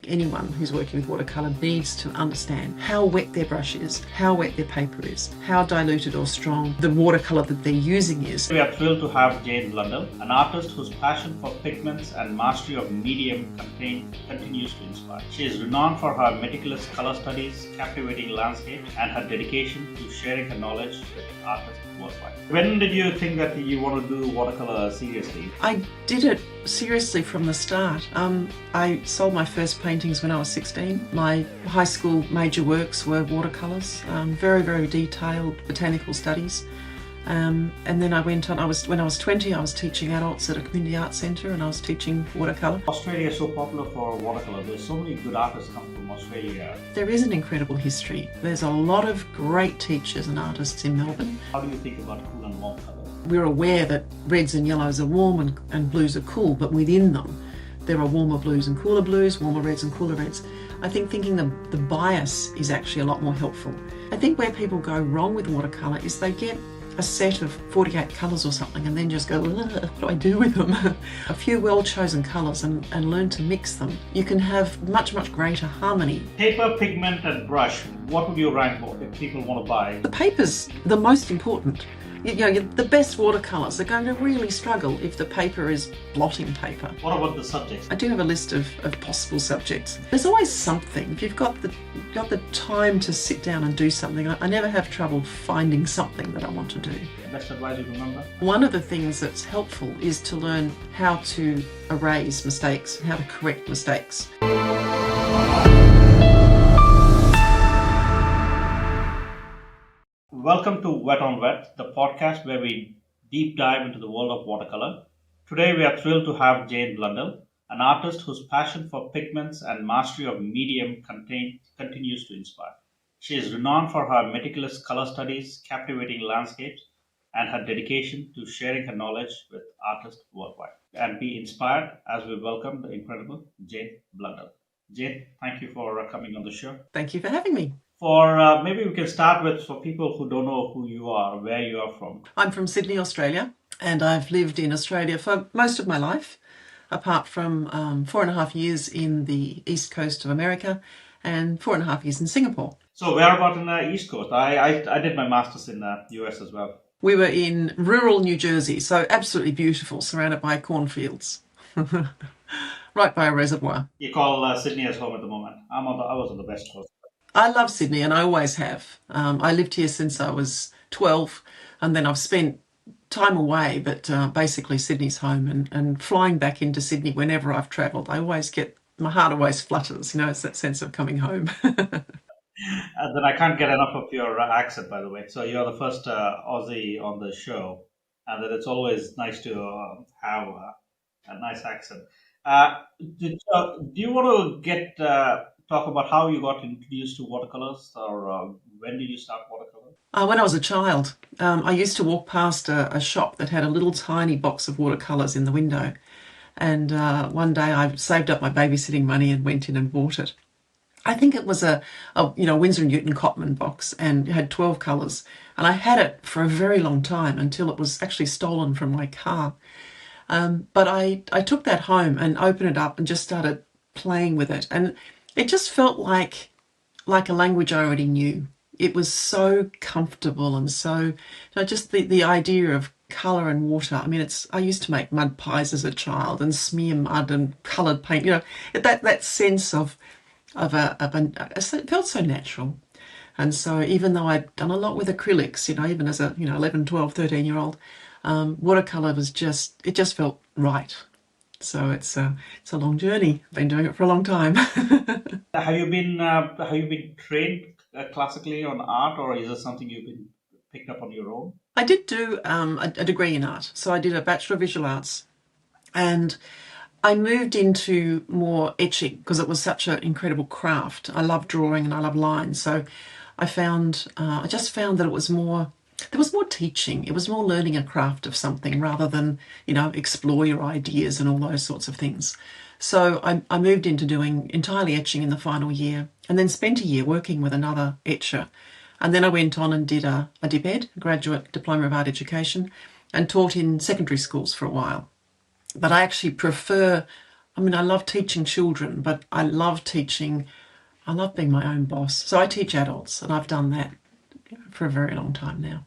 anyone who's working with watercolour needs to understand how wet their brush is, how wet their paper is, how diluted or strong the watercolour that they're using is. We are thrilled to have Jane Blundell, an artist whose passion for pigments and mastery of medium continues to inspire. She is renowned for her meticulous colour studies, captivating landscapes, and her dedication to sharing her knowledge with artists worldwide. When did you think that you want to do watercolour seriously? I did it seriously from the start. I sold my first paintings when I was 16. My high school major works were watercolours, very, very detailed botanical studies. And then I went on, when I was 20, I was teaching adults at a community arts centre and I was teaching watercolour. Australia is so popular for watercolour. There's so many good artists come from Australia. There is an incredible history. There's a lot of great teachers and artists in Melbourne. How do you think about cool and warm colours? We're aware that reds and yellows are warm and blues are cool, but within them there are warmer blues and cooler blues, warmer reds and cooler reds. I think thinking the bias is actually a lot more helpful. I think where people go wrong with watercolour is they get a set of 48 colours or something and then just go, what do I do with them? A few well-chosen colours and learn to mix them. You can have much, much greater harmony. Paper, pigment and brush, what would you rank for if people want to buy? The paper's the most important. You know, the best watercolours are going to really struggle if the paper is blotting paper. What about the subjects? I do have a list of possible subjects. There's always something. If you've got the time to sit down and do something, I never have trouble finding something that I want to do. Best advice you remember? One of the things that's helpful is to learn how to erase mistakes, how to correct mistakes. Welcome to Wet on Wet, the podcast where we deep dive into the world of watercolor. Today we are thrilled to have Jane Blundell, an artist whose passion for pigments and mastery of medium continues to inspire. She is renowned for her meticulous color studies, captivating landscapes, and her dedication to sharing her knowledge with artists worldwide. And be inspired as we welcome the incredible Jane Blundell. Jane, thank you for coming on the show. Thank you for having me. Maybe we can start with, for people who don't know who you are, where you are from. I'm from Sydney, Australia, and I've lived in Australia for most of my life, apart from 4.5 years in the east coast of America and 4.5 years in Singapore. So where about in the East Coast? I did my master's in the US as well. We were in rural New Jersey, so absolutely beautiful, surrounded by cornfields, right by a reservoir. You call Sydney as home at the moment. I was on the West Coast. I love Sydney and I always have. I lived here since I was 12 and then I've spent time away, but basically Sydney's home and flying back into Sydney whenever I've travelled, my heart always flutters, it's that sense of coming home. And then I can't get enough of your accent, by the way. So you're the first Aussie on the show, and then it's always nice to have a nice accent. Do you want to talk about how you got introduced to watercolors, or when did you start watercolor? When I was a child, I used to walk past a shop that had a little tiny box of watercolors in the window. And one day I saved up my babysitting money and went in and bought it. I think it was a Winsor & Newton Cotman box, and it had 12 colours. And I had it for a very long time until it was actually stolen from my car. But I took that home and opened it up and just started playing with it. And it just felt like a language I already knew. It was so comfortable and so, just the idea of colour and water. I mean, I used to make mud pies as a child and smear mud and coloured paint. That sense of it felt so natural. And so even though I'd done a lot with acrylics, even as a 11, 12, 13-year-old, watercolour it just felt right. So it's a long journey. Been doing it for a long time. Have you been trained classically on art, or is it something you've been picked up on your own? I did do a degree in art. So I did a Bachelor of Visual Arts, and I moved into more etching because it was such an incredible craft. I love drawing and I love lines. So I just found that there was more teaching. It was more learning a craft of something rather than, explore your ideas and all those sorts of things. So I moved into doing entirely etching in the final year and then spent a year working with another etcher. And then I went on and did a DipEd, Graduate Diploma of Art Education, and taught in secondary schools for a while. But I actually prefer I mean, I love teaching children, but I love being my own boss. So I teach adults, and I've done that for a very long time now.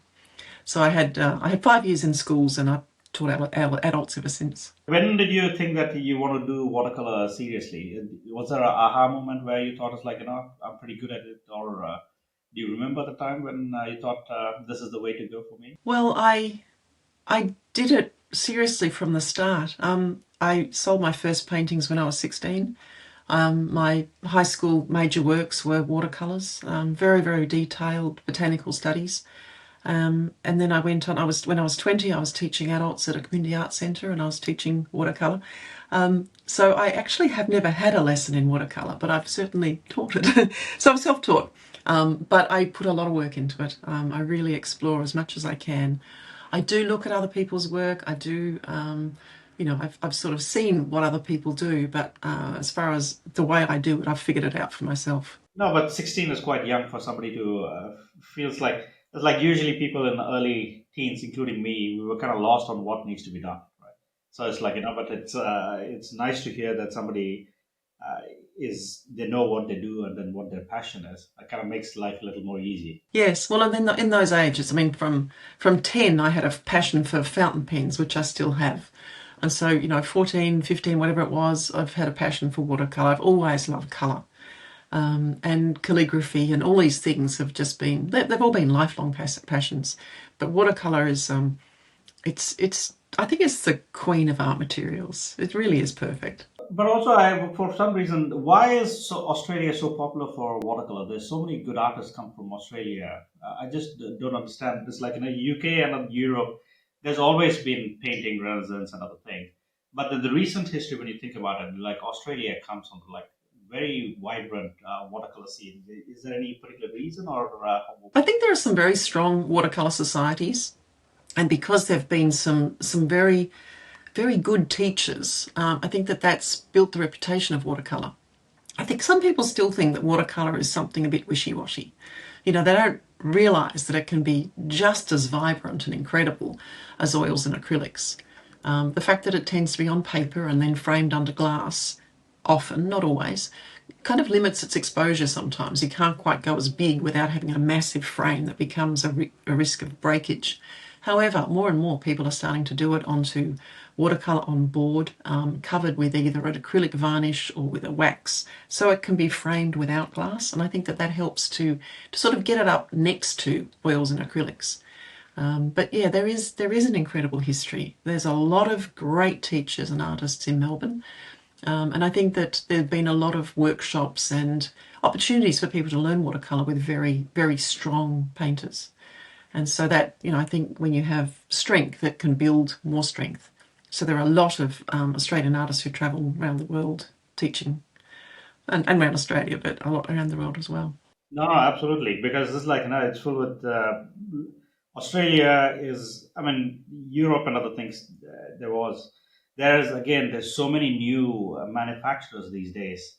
So I had 5 years in schools, and I've taught adults ever since. When did you think that you want to do watercolor seriously? Was there an aha moment where you thought it's like, I'm pretty good at it? Or do you remember the time when you thought this is the way to go for me? Well, I did it seriously from the start. I sold my first paintings when I was 16. My high school major works were watercolours, very, very detailed botanical studies. And then I went on. When I was 20, I was teaching adults at a community arts centre, and I was teaching watercolour. So I actually have never had a lesson in watercolour, but I've certainly taught it. So I'm self-taught, but I put a lot of work into it. I really explore as much as I can. I do look at other people's work. I do. I've sort of seen what other people do, but as far as the way I do it, I've figured it out for myself. No, but 16 is quite young for somebody to feels like it's like usually people in the early teens, including me, we were kind of lost on what needs to be done, right? So it's like but it's nice to hear that somebody uh, is they know what they do and then what their passion is. It kind of makes life a little more easy. Yes, well, and then in those ages, I mean, from 10, I had a passion for fountain pens, which I still have. And so, 14, 15, whatever it was, I've had a passion for watercolour. I've always loved colour. And calligraphy and all these things have just been, they've all been lifelong passions. But watercolour is, I think it's the queen of art materials. It really is perfect. But also, for some reason, why is Australia so popular for watercolor? There's so many good artists come from Australia. I just don't understand. It's like in the UK and in Europe, there's always been painting renaissance and other things. But the recent history, when you think about it, like Australia comes on like very vibrant watercolor scene. Is there any particular reason, or I think there are some very strong watercolour societies, and because there have been some very, very good teachers, I think that's built the reputation of watercolour. I think some people still think that watercolour is something a bit wishy-washy. They don't realise that it can be just as vibrant and incredible as oils and acrylics. The fact that it tends to be on paper and then framed under glass, often, not always, kind of limits its exposure sometimes. You can't quite go as big without having a massive frame that becomes a risk of breakage. However, more and more people are starting to do it onto watercolour on board, covered with either an acrylic varnish or with a wax, so it can be framed without glass. And I think that helps to sort of get it up next to oils and acrylics. But yeah, there is an incredible history. There's a lot of great teachers and artists in Melbourne. And I think that there have been a lot of workshops and opportunities for people to learn watercolour with very, very strong painters. And so that, I think when you have strength, it can build more strength. So there are a lot of Australian artists who travel around the world teaching, and around Australia, but a lot around the world as well. no, no, absolutely, because it's like it's full with Australia is. I mean, Europe and other things. There's so many new manufacturers these days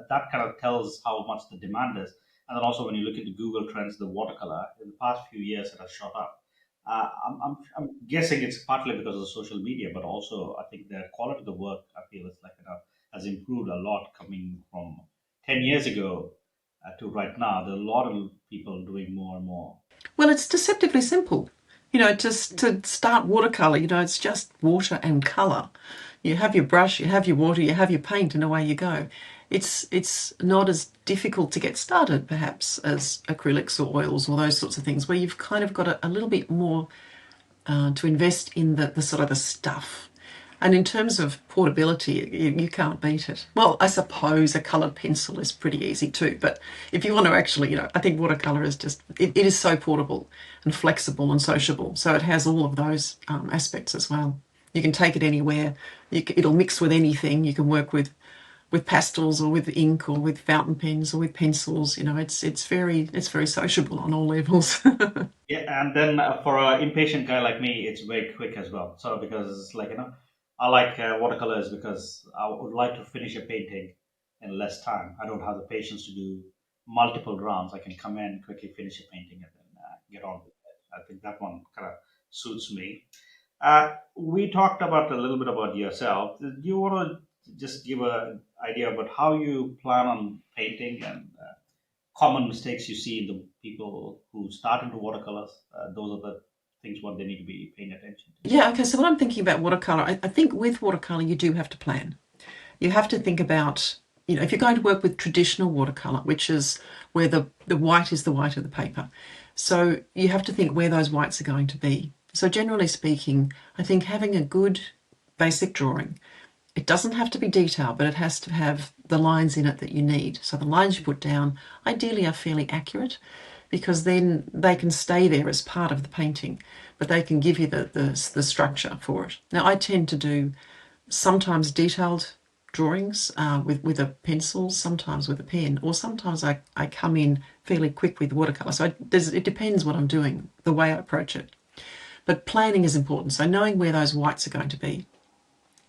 that kind of tells how much the demand is. And then also when you look at the Google Trends, the watercolor in the past few years it has shot up. I'm guessing it's partly because of the social media, but also I think the quality of the work I feel is like has improved a lot coming from 10 years ago to right now. There are a lot of people doing more and more. Well, it's deceptively simple. Just to start watercolour, it's just water and colour. You have your brush, you have your water, you have your paint, and away you go. It's not as difficult to get started, perhaps, as acrylics or oils or those sorts of things, where you've kind of got a little bit more to invest in the sort of the stuff. And in terms of portability, you can't beat it. Well, I suppose a coloured pencil is pretty easy too, but if you want to actually, I think watercolour is just, it is so portable and flexible and sociable. So it has all of those aspects as well. You can take it anywhere. It'll mix with anything. You can work with pastels or with ink or with fountain pens or with pencils. It's very sociable on all levels. Yeah, and then for an impatient guy like me, it's very quick as well. So because it's like I like watercolors because I would like to finish a painting in less time. I don't have the patience to do multiple rounds. I can come in, quickly finish a painting, and then get on with it. I think that one kind of suits me. We talked about a little bit about yourself. Do you want to just give an idea about how you plan on painting and common mistakes you see in the people who start into watercolors. Those are the things what they need to be paying attention to. Yeah, okay, so when I'm thinking about watercolor, I think with watercolor you do have to plan. You have to think about, if you're going to work with traditional watercolor, which is where the white is the white of the paper. So you have to think where those whites are going to be. So generally speaking, I think having a good basic drawing, it doesn't have to be detailed, but it has to have the lines in it that you need. So the lines you put down ideally are fairly accurate, because then they can stay there as part of the painting, but they can give you the structure for it. Now I tend to do sometimes detailed drawings with a pencil, sometimes with a pen, or sometimes I come in fairly quick with watercolour. So it depends what I'm doing, the way I approach it. But planning is important, so knowing where those whites are going to be.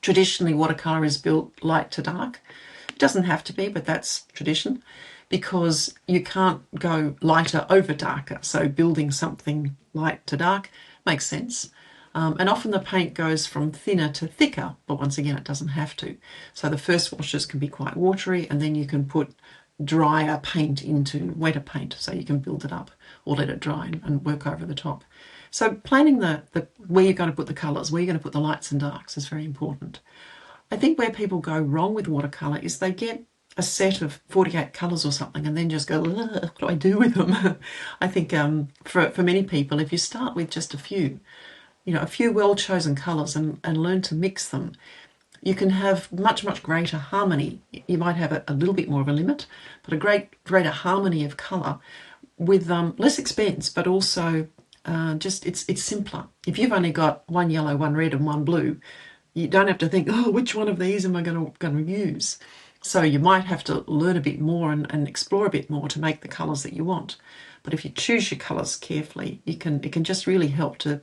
Traditionally, watercolour is built light to dark. It doesn't have to be, but that's tradition, because you can't go lighter over darker. So building something light to dark makes sense. And often the paint goes from thinner to thicker, but once again, it doesn't have to. So the first washes can be quite watery, and then you can put drier paint into wetter paint, so you can build it up or let it dry and work over the top. So planning the where you're going to put the colours, where you're going to put the lights and darks is very important. I think where people go wrong with watercolour is they get a set of 48 colours or something and then just go, what do I do with them? I think for many people, if you start with just a few well-chosen colours and learn to mix them, you can have much, much greater harmony. You might have a little bit more of a limit, but a greater harmony of colour with less expense, but also just it's simpler. If you've only got one yellow, one red and one blue, you don't have to think, which one of these am I going to use? So you might have to learn a bit more and explore a bit more to make the colours that you want. But if you choose your colours carefully, it can just really help to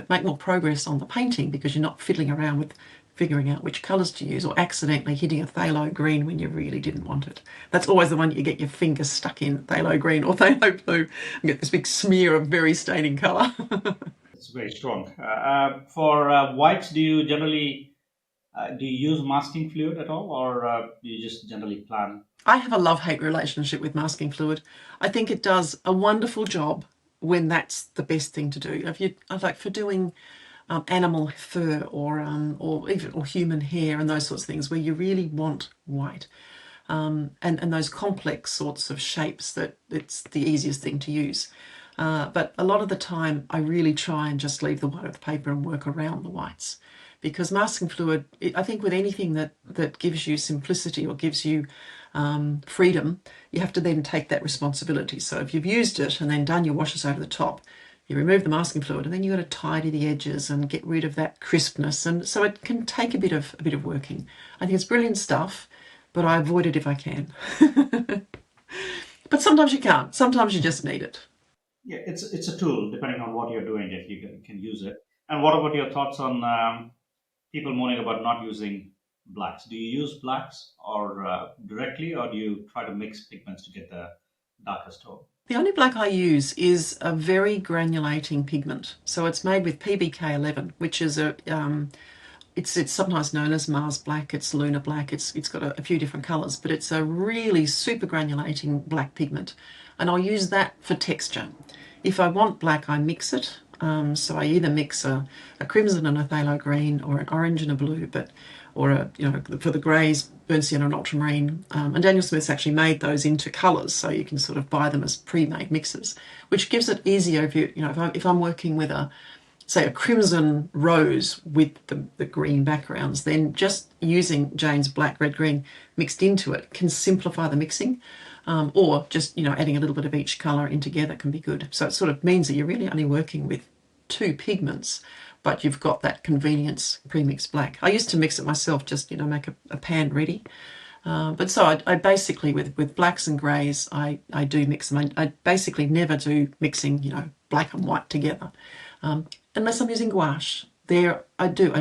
make more progress on the painting, because you're not fiddling around with figuring out which colours to use or accidentally hitting a phthalo green when you really didn't want it. That's always the one you get your fingers stuck in, phthalo green or phthalo blue, and get this big smear of very staining colour. It's very strong. For whites, do you generally do you use masking fluid at all, or do you just generally plan? I have a love-hate relationship with masking fluid. I think it does a wonderful job when that's the best thing to do. Like for doing animal fur or human hair and those sorts of things where you really want white, and those complex sorts of shapes that it's the easiest thing to use. But a lot of the time I really try and just leave the white of the paper and work around the whites, because masking fluid, I think with anything that gives you simplicity or gives you freedom, you have to then take that responsibility. So if you've used it and then done your washes over the top, you remove the masking fluid and then you've got to tidy the edges and get rid of that crispness, and so it can take a bit of working. I think it's brilliant stuff, but I avoid it if I can. But sometimes you can't. Sometimes you just need it. Yeah, it's a tool. Depending on what you're doing, if you can use it. And what about your thoughts on people moaning about not using blacks? Do you use blacks or directly, or do you try to mix pigments to get the darkest tone? The only black I use is a very granulating pigment. So it's made with PBK11, which is it's sometimes known as Mars black, it's lunar black, it's got a few different colours, but it's a really super granulating black pigment. And I'll use that for texture. If I want black, I mix it. So I either mix a crimson and a phthalo green, or an orange and a blue, for the greys, burnt sienna and ultramarine. And Daniel Smith's actually made those into colours, so you can sort of buy them as pre-made mixes, which gives it easier if I'm working with a crimson rose with the green backgrounds, then just using Jane's black, red, green mixed into it can simplify the mixing. Or just, adding a little bit of each colour in together can be good. So it sort of means that you're really only working with two pigments, but you've got that convenience pre-mixed black. I used to mix it myself, just, make a pan ready. But so I basically, with blacks and greys, I do mix them. I basically never do mixing, black and white together. Unless I'm using gouache. I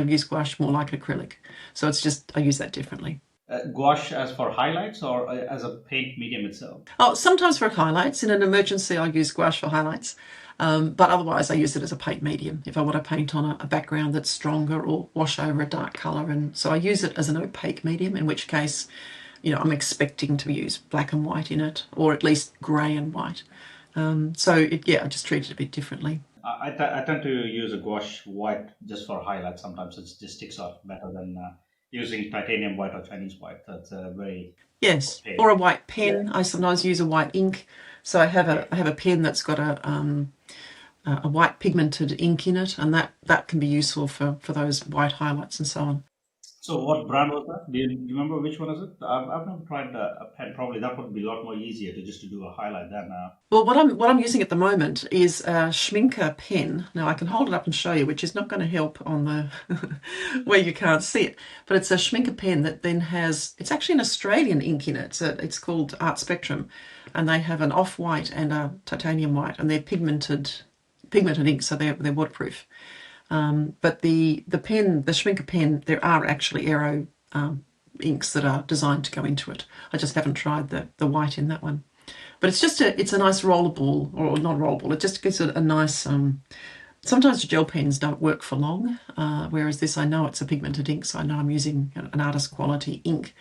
use gouache more like acrylic. So it's just, I use that differently. Gouache as for highlights or as a paint medium itself? Oh, sometimes for highlights. In an emergency, I'll use gouache for highlights. But otherwise, I use it as a paint medium if I want to paint on a background that's stronger or wash over a dark colour. And so I use it as an opaque medium, in which case, I'm expecting to use black and white in it, or at least grey and white. I just treat it a bit differently. I tend to use a gouache white just for highlight. Sometimes it just sticks out better than using titanium white or Chinese white. That's very Yes, opaque. or a white pen. I sometimes use a white ink. So I have a pen that's got a white pigmented ink in it, and that can be useful for those white highlights and so on. So what brand was that? Do you remember which one is it? I've never tried a pen. Probably that would be a lot more easier to do a highlight than. Well, what I'm using at the moment is a Schminke pen. Now I can hold it up and show you, which is not going to help on the where you can't see it. But it's a Schminke pen that then it's actually an Australian ink in it. It's called Art Spectrum, and they have an off-white and a titanium white, and they're pigmented ink, so they're waterproof. But the Schminke pen, there are actually aero inks that are designed to go into it. I just haven't tried the white in that one. But it's a nice rollerball, or not rollerball. It just gives it a nice. Sometimes gel pens don't work for long, whereas this, I know it's a pigmented ink, so I know I'm using an artist quality ink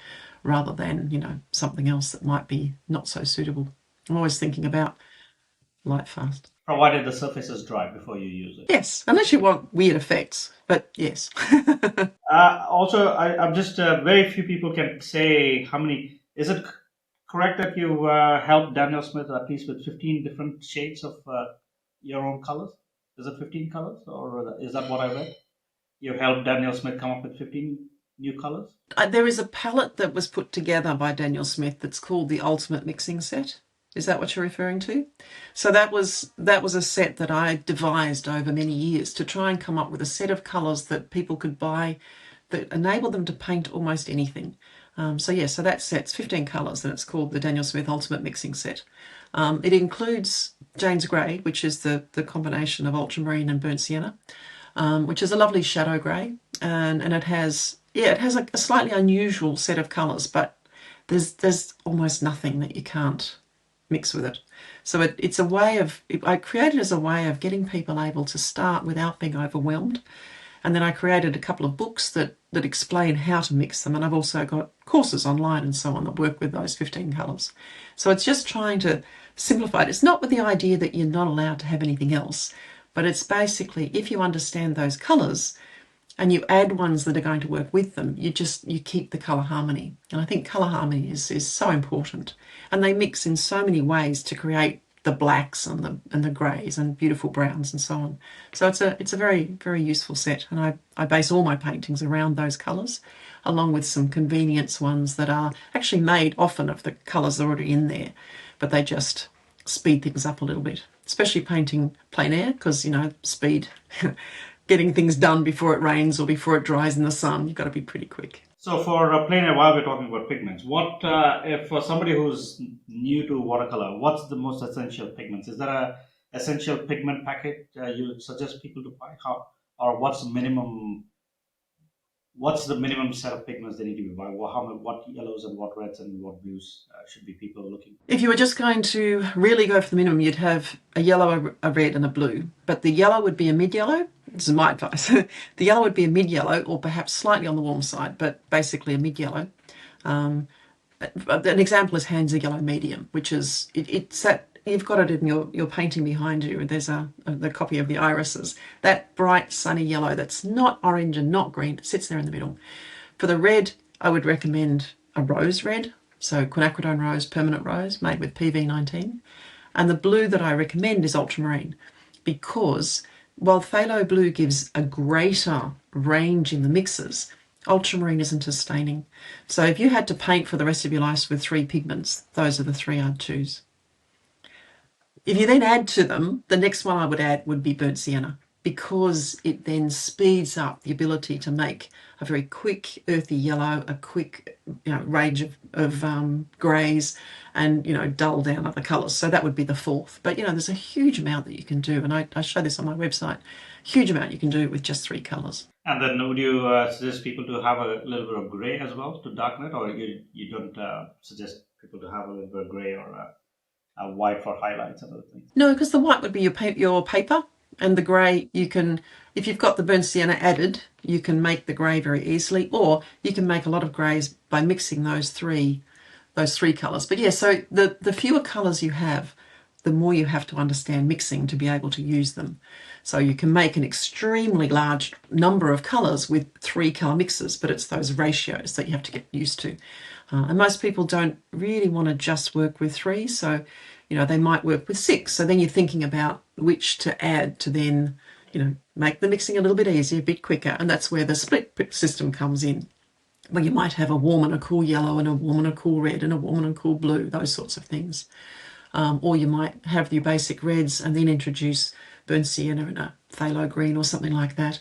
rather than something else that might be not so suitable. I'm always thinking about light fast. Provided the surface is dry before you use it. Yes, unless you want weird effects, but yes. Also, I'm just very few people can say how many. Is it correct that you helped Daniel Smith at least with 15 different shades of your own colors? Is it 15 colors, or is that what I read? You helped Daniel Smith come up with 15 new colors? There is a palette that was put together by Daniel Smith that's called the Ultimate Mixing Set. Is that what you're referring to? So that was a set that I devised over many years to try and come up with a set of colours that people could buy that enable them to paint almost anything. So that set's 15 colours, and it's called the Daniel Smith Ultimate Mixing Set. It includes Jane's Grey, which is the combination of ultramarine and burnt sienna, which is a lovely shadow grey, and it has a slightly unusual set of colours, but there's almost nothing that you can't mix with it. So it's a way I created as a way of getting people able to start without being overwhelmed. And then I created a couple of books that explain how to mix them. And I've also got courses online and so on that work with those 15 colours. So it's just trying to simplify it. It's not with the idea that you're not allowed to have anything else, but it's basically, if you understand those colours and you add ones that are going to work with them, you keep the colour harmony. And I think colour harmony is so important. And they mix in so many ways to create the blacks and the greys and beautiful browns and so on. So it's a very, very useful set. And I base all my paintings around those colours, along with some convenience ones that are actually made often of the colours already in there, but they just speed things up a little bit, especially painting plein air, because, speed, getting things done before it rains or before it dries in the sun, you've got to be pretty quick. So for plein air, while we're talking about pigments, what if for somebody who's new to watercolor, what's the most essential pigments? Is there a essential pigment packet you would suggest people to buy? Or what's the minimum set of pigments they need to be buying? What yellows and what reds and what blues should be people looking for? If you were just going to really go for the minimum, you'd have a yellow, a red and a blue. But the yellow would be a mid-yellow. This is my advice. The yellow would be a mid-yellow, or perhaps slightly on the warm side, but basically a mid-yellow. An example is Hansa Yellow Medium, which is, it's that, you've got it in your painting behind you. There's the copy of the irises. That bright sunny yellow that's not orange and not green, it sits there in the middle. For the red, I would recommend a rose red, so quinacridone rose, permanent rose, made with PV19. And the blue that I recommend is ultramarine, because while phthalo blue gives a greater range in the mixes, ultramarine isn't as staining. So if you had to paint for the rest of your life with 3 pigments, those are the 3 I'd choose. If you then add to them, the next one I would add would be burnt sienna, because it then speeds up the ability to make a very quick earthy yellow, a quick range of greys, and dull down other colours. So that would be the 4th. But there's a huge amount that you can do, and I show this on my website. Huge amount you can do with just 3 colours. And then would you suggest people to have a little bit of grey as well to darken it, or you don't suggest people to have a little bit of grey or white for highlights and other things. No, because the white would be your paper, and the grey you can, if you've got the burnt sienna added, you can make the grey very easily, or you can make a lot of greys by mixing those three colours. But yeah, so the fewer colours you have, the more you have to understand mixing to be able to use them. So you can make an extremely large number of colours with 3 colour mixes, but it's those ratios that you have to get used to. And most people don't really want to just work with 3, so they might work with 6. So then you're thinking about which to add to then make the mixing a little bit easier, a bit quicker, and that's where the split system comes in. Well, you might have a warm and a cool yellow and a warm and a cool red and a warm and a cool blue, those sorts of things. Or you might have your basic reds and then introduce burnt sienna and a phthalo green or something like that,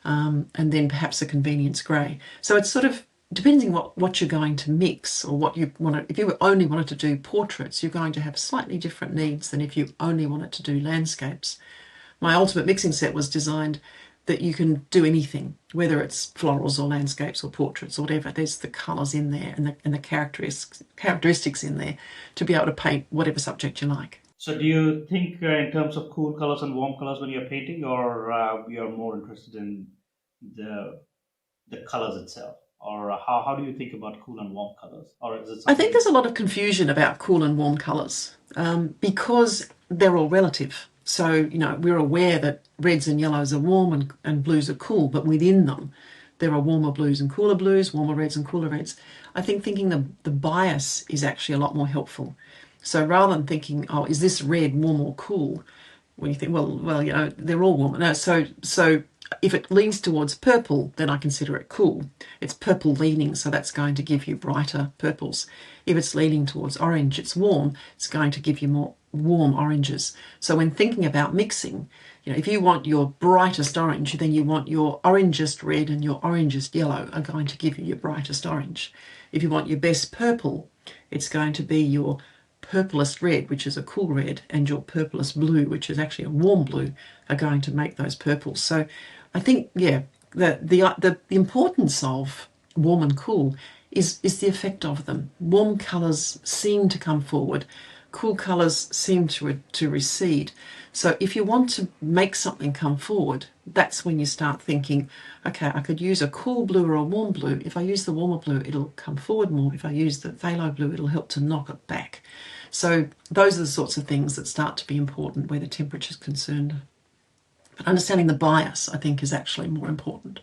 and then perhaps a convenience grey. So it's sort of depending what you're going to mix, or what you want to. If you only wanted to do portraits, you're going to have slightly different needs than if you only wanted to do landscapes. My ultimate mixing set was designed that you can do anything, whether it's florals or landscapes or portraits or whatever. There's the colours in there and the characteristics in there to be able to paint whatever subject you like. So do you think in terms of cool colors and warm colors when you're painting, or you're more interested in the colors itself? Or how do you think about cool and warm colors? Or is it I think there's a lot of confusion about cool and warm colours because they're all relative. So, we're aware that reds and yellows are warm and blues are cool, but within them, there are warmer blues and cooler blues, warmer reds and cooler reds. I think thinking the bias is actually a lot more helpful. So rather than thinking, oh, is this red warm or cool? When you think, well, they're all warm. No, so if it leans towards purple, then I consider it cool. It's purple leaning, so that's going to give you brighter purples. If it's leaning towards orange, it's warm. It's going to give you more warm oranges. So when thinking about mixing, if you want your brightest orange, then you want your orangest red and your orangest yellow are going to give you your brightest orange. If you want your best purple, it's going to be your purplest red, which is a cool red, and your purplest blue, which is actually a warm blue, are going to make those purples. So I think, the importance of warm and cool is the effect of them. Warm colours seem to come forward. Cool colours seem to recede. So if you want to make something come forward, that's when you start thinking, okay, I could use a cool blue or a warm blue. If I use the warmer blue, it'll come forward more. If I use the phthalo blue, it'll help to knock it back. So those are the sorts of things that start to be important where the temperature is concerned. But understanding the bias, I think, is actually more important.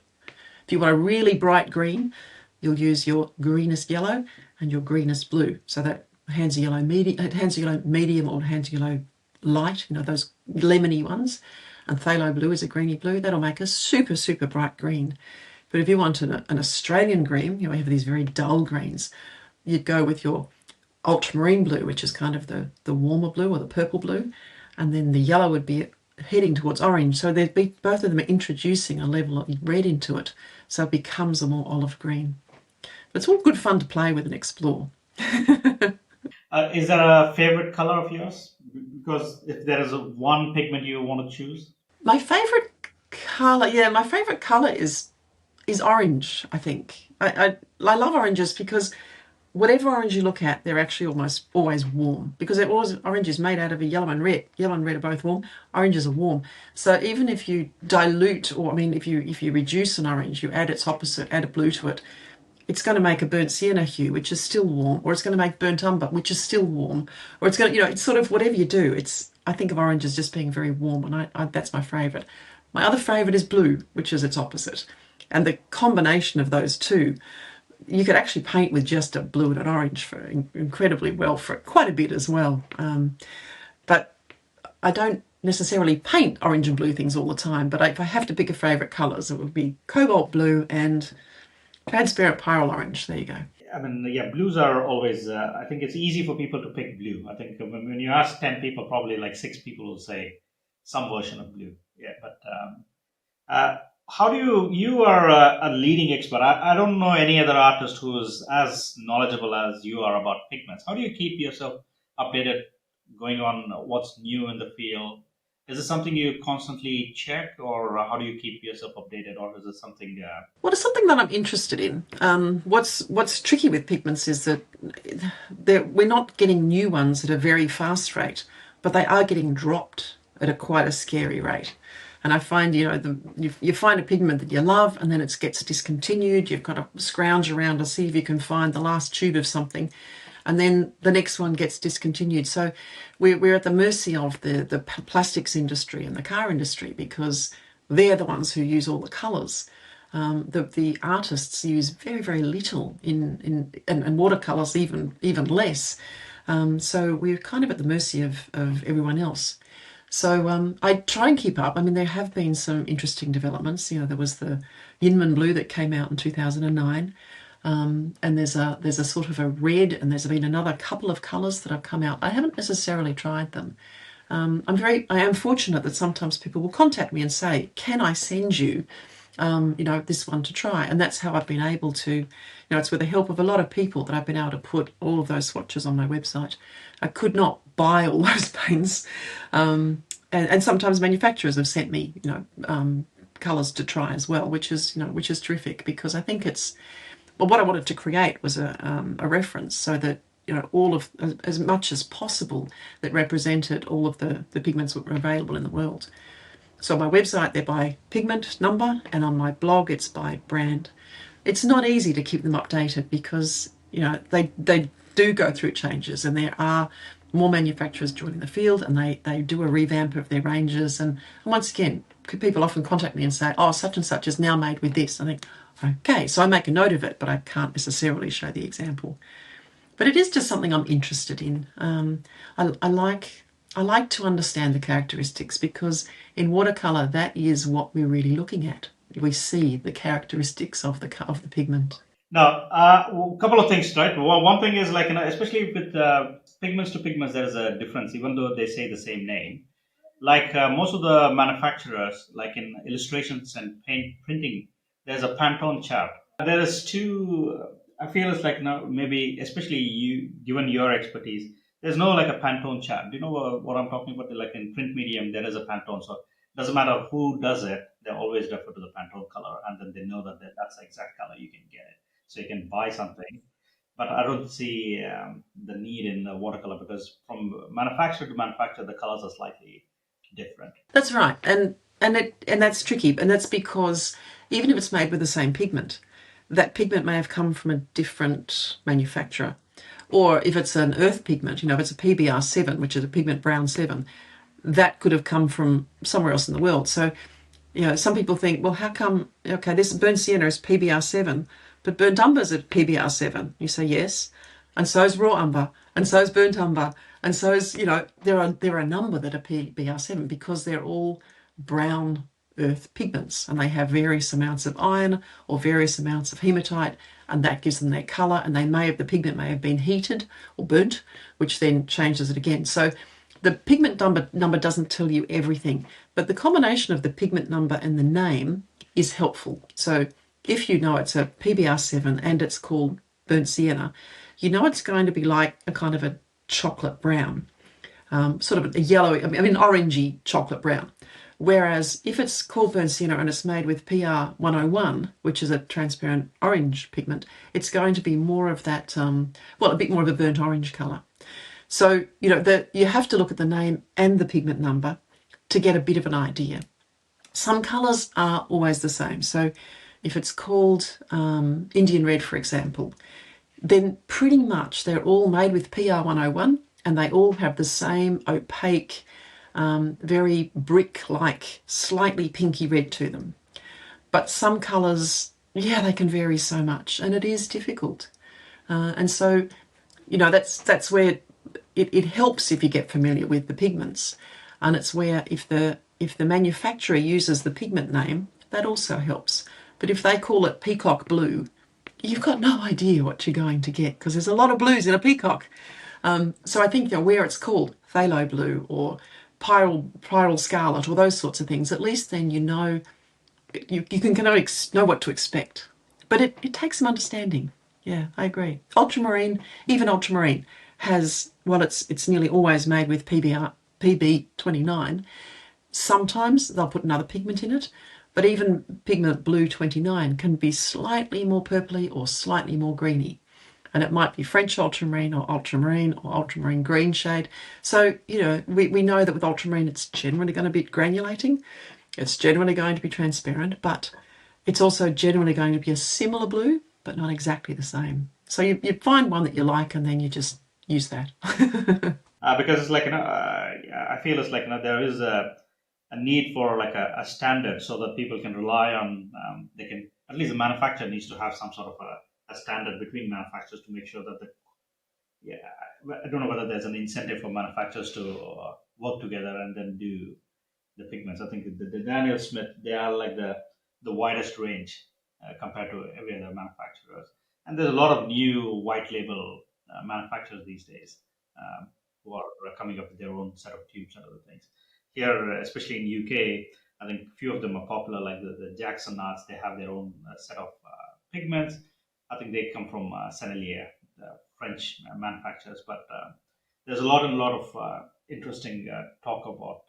If you want a really bright green, you'll use your greenest yellow and your greenest blue. So that hands yellow medium or hands yellow light, those lemony ones. And phthalo blue is a greeny blue. That'll make a super, super bright green. But if you want an Australian green, you have these very dull greens, you'd go with your ultramarine blue, which is kind of the warmer blue or the purple blue. And then the yellow would be heading towards orange. So both of them are introducing a level of red into it. So it becomes a more olive green. But it's all good fun to play with and explore. Is there a favorite color of yours? Because if there is one pigment you want to choose. My favorite color is orange, I think. I love oranges because whatever orange you look at, they're actually almost always warm, because orange is made out of a yellow and red. Yellow and red are both warm. Oranges are warm. So even if you dilute, if you reduce an orange, you add its opposite, add a blue to it, it's going to make a burnt sienna hue, which is still warm, or it's going to make burnt umber, which is still warm, or it's going to, it's sort of whatever you do. I think of orange as just being very warm, and that's my favourite. My other favourite is blue, which is its opposite. And the combination of those two, you could actually paint with just a blue and an orange for incredibly well, for quite a bit as well. But I don't necessarily paint orange and blue things all the time, but if I have to pick a favourite colours, it would be cobalt blue and transparent pyrrole orange. There you go. I mean, blues are always, I think it's easy for people to pick blue. I think when you ask 10 people, probably like 6 people will say some version of blue. Yeah, but how do you are a leading expert. I don't know any other artist who is as knowledgeable as you are about pigments. How do you keep yourself updated, going on what's new in the field? Is it something you constantly check, or how do you keep yourself updated, or is it something? Well, it's something that I'm interested in. What's tricky with pigments is that we're not getting new ones at a very fast rate, but they are getting dropped at quite a scary rate. And I find, you find a pigment that you love and then it gets discontinued. You've got to scrounge around to see if you can find the last tube of something. And then the next one gets discontinued. So we're at the mercy of the plastics industry and the car industry, because they're the ones who use all the colours. The artists use very, very little and watercolours even less. So we're kind of at the mercy of everyone else. So I try and keep up. I mean, there have been some interesting developments. There was the Yinmen Blue that came out in 2009. And there's a sort of a red, and there's been another couple of colours that have come out. I haven't necessarily tried them. I am fortunate that sometimes people will contact me and say, can I send you this one to try? And that's how I've been able to, it's with the help of a lot of people that I've been able to put all of those swatches on my website. I could not buy all those paints. And sometimes manufacturers have sent me, colours to try as well, which is terrific, because I think well, what I wanted to create was a reference so that, all of, as much as possible, that represented all of the pigments that were available in the world. So on my website, they're by pigment number, and on my blog, it's by brand. It's not easy to keep them updated because, they do go through changes, and there are more manufacturers joining the field, and they do a revamp of their ranges. And once again, people often contact me and say, oh, such and such is now made with this. I think, okay, so I make a note of it, but I can't necessarily show the example. But it is just something I'm interested in. I like to understand the characteristics, because in watercolor, that is what we're really looking at. We see the characteristics of the pigment. Now, a couple of things, right? One thing is, like, especially with pigments to pigments, there is a difference, even though they say the same name. Like most of the manufacturers, like in illustrations and paint printing, there's a Pantone chart. There is two. I feel it's like, maybe especially you, given your expertise, there's no like a Pantone chart. Do you know what I'm talking about? Like in print medium, there is a Pantone, so it doesn't matter who does it, they always refer to the Pantone color, and then they know that that's the exact color you can get it, so you can buy something. But I don't see the need in the watercolor, because from manufacturer to manufacturer, the colors are slightly different. That's right, and that's tricky, and that's because even if it's made with the same pigment, that pigment may have come from a different manufacturer. Or if it's an earth pigment, if it's a PBR7, which is a pigment brown 7, that could have come from somewhere else in the world. So, some people think, well, how come, okay, this burnt sienna is PBR7, but burnt umber is a PBR7. You say yes, and so is raw umber, and so is burnt umber, and so is, there are a number that are PBR7, because they're all brown earth pigments, and they have various amounts of iron or various amounts of hematite, and that gives them their colour. And the pigment may have been heated or burnt, which then changes it again. So the pigment number doesn't tell you everything, but the combination of the pigment number and the name is helpful. So if it's a PBR7 and it's called burnt sienna, it's going to be like a kind of a chocolate brown, sort of a yellow, orangey chocolate brown. Whereas if it's called burnt sienna and it's made with PR101, which is a transparent orange pigment, it's going to be more of that, a bit more of a burnt orange colour. So, you have to look at the name and the pigment number to get a bit of an idea. Some colours are always the same. So if it's called Indian red, for example, then pretty much they're all made with PR101, and they all have the same opaque, very brick-like, slightly pinky red to them. But some colours, they can vary so much, and it is difficult. And so, that's where it helps if you get familiar with the pigments. And it's where if the manufacturer uses the pigment name, that also helps. But if they call it peacock blue, you've got no idea what you're going to get, because there's a lot of blues in a peacock. So I think where it's called phthalo blue or Pyrrole scarlet or those sorts of things, at least then you can know what to expect. But it takes some understanding. Yeah, I agree. Even ultramarine has, it's nearly always made with PB29. Sometimes they'll put another pigment in it, but even pigment blue 29 can be slightly more purpley or slightly more greeny. And it might be French ultramarine or ultramarine green shade. So, we know that with ultramarine, it's generally going to be granulating. It's generally going to be transparent, but it's also generally going to be a similar blue, but not exactly the same. So you find one that you like, and then you just use that. Because it's like, I feel it's like, there is a need for like a standard so that people can rely on, they can, at least the manufacturer needs to have some sort of a standard between manufacturers to make sure that yeah, I don't know whether there's an incentive for manufacturers to work together and then do the pigments. I think the Daniel Smith, they are like the widest range compared to every other manufacturers. And there's a lot of new white label manufacturers these days who are coming up with their own set of tubes and other things. Here, especially in UK, I think a few of them are popular, like the Jackson Arts. They have their own set of pigments. I think they come from Sennelier, the French manufacturers. But there's a lot of interesting talk about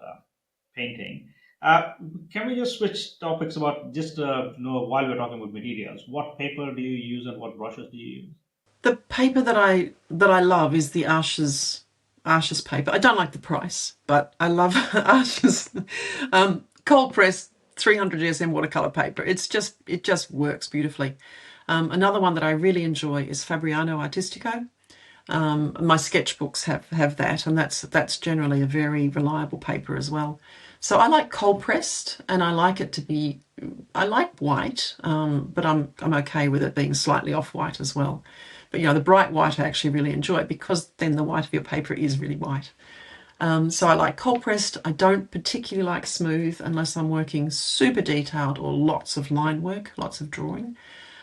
painting. Can we just switch topics about just while we're talking about materials? What paper do you use and what brushes do you use? The paper that I love is the Arches paper. I don't like the price, but I love Arches. Cold pressed 300 GSM watercolor paper. It just works beautifully. Another one that I really enjoy is Fabriano Artistico. My sketchbooks have that, and that's generally a very reliable paper as well. So I like cold pressed, and I like it to be. I like white, but I'm okay with it being slightly off white as well. But the bright white I actually really enjoy, because then the white of your paper is really white. So I like cold pressed. I don't particularly like smooth unless I'm working super detailed or lots of line work, lots of drawing.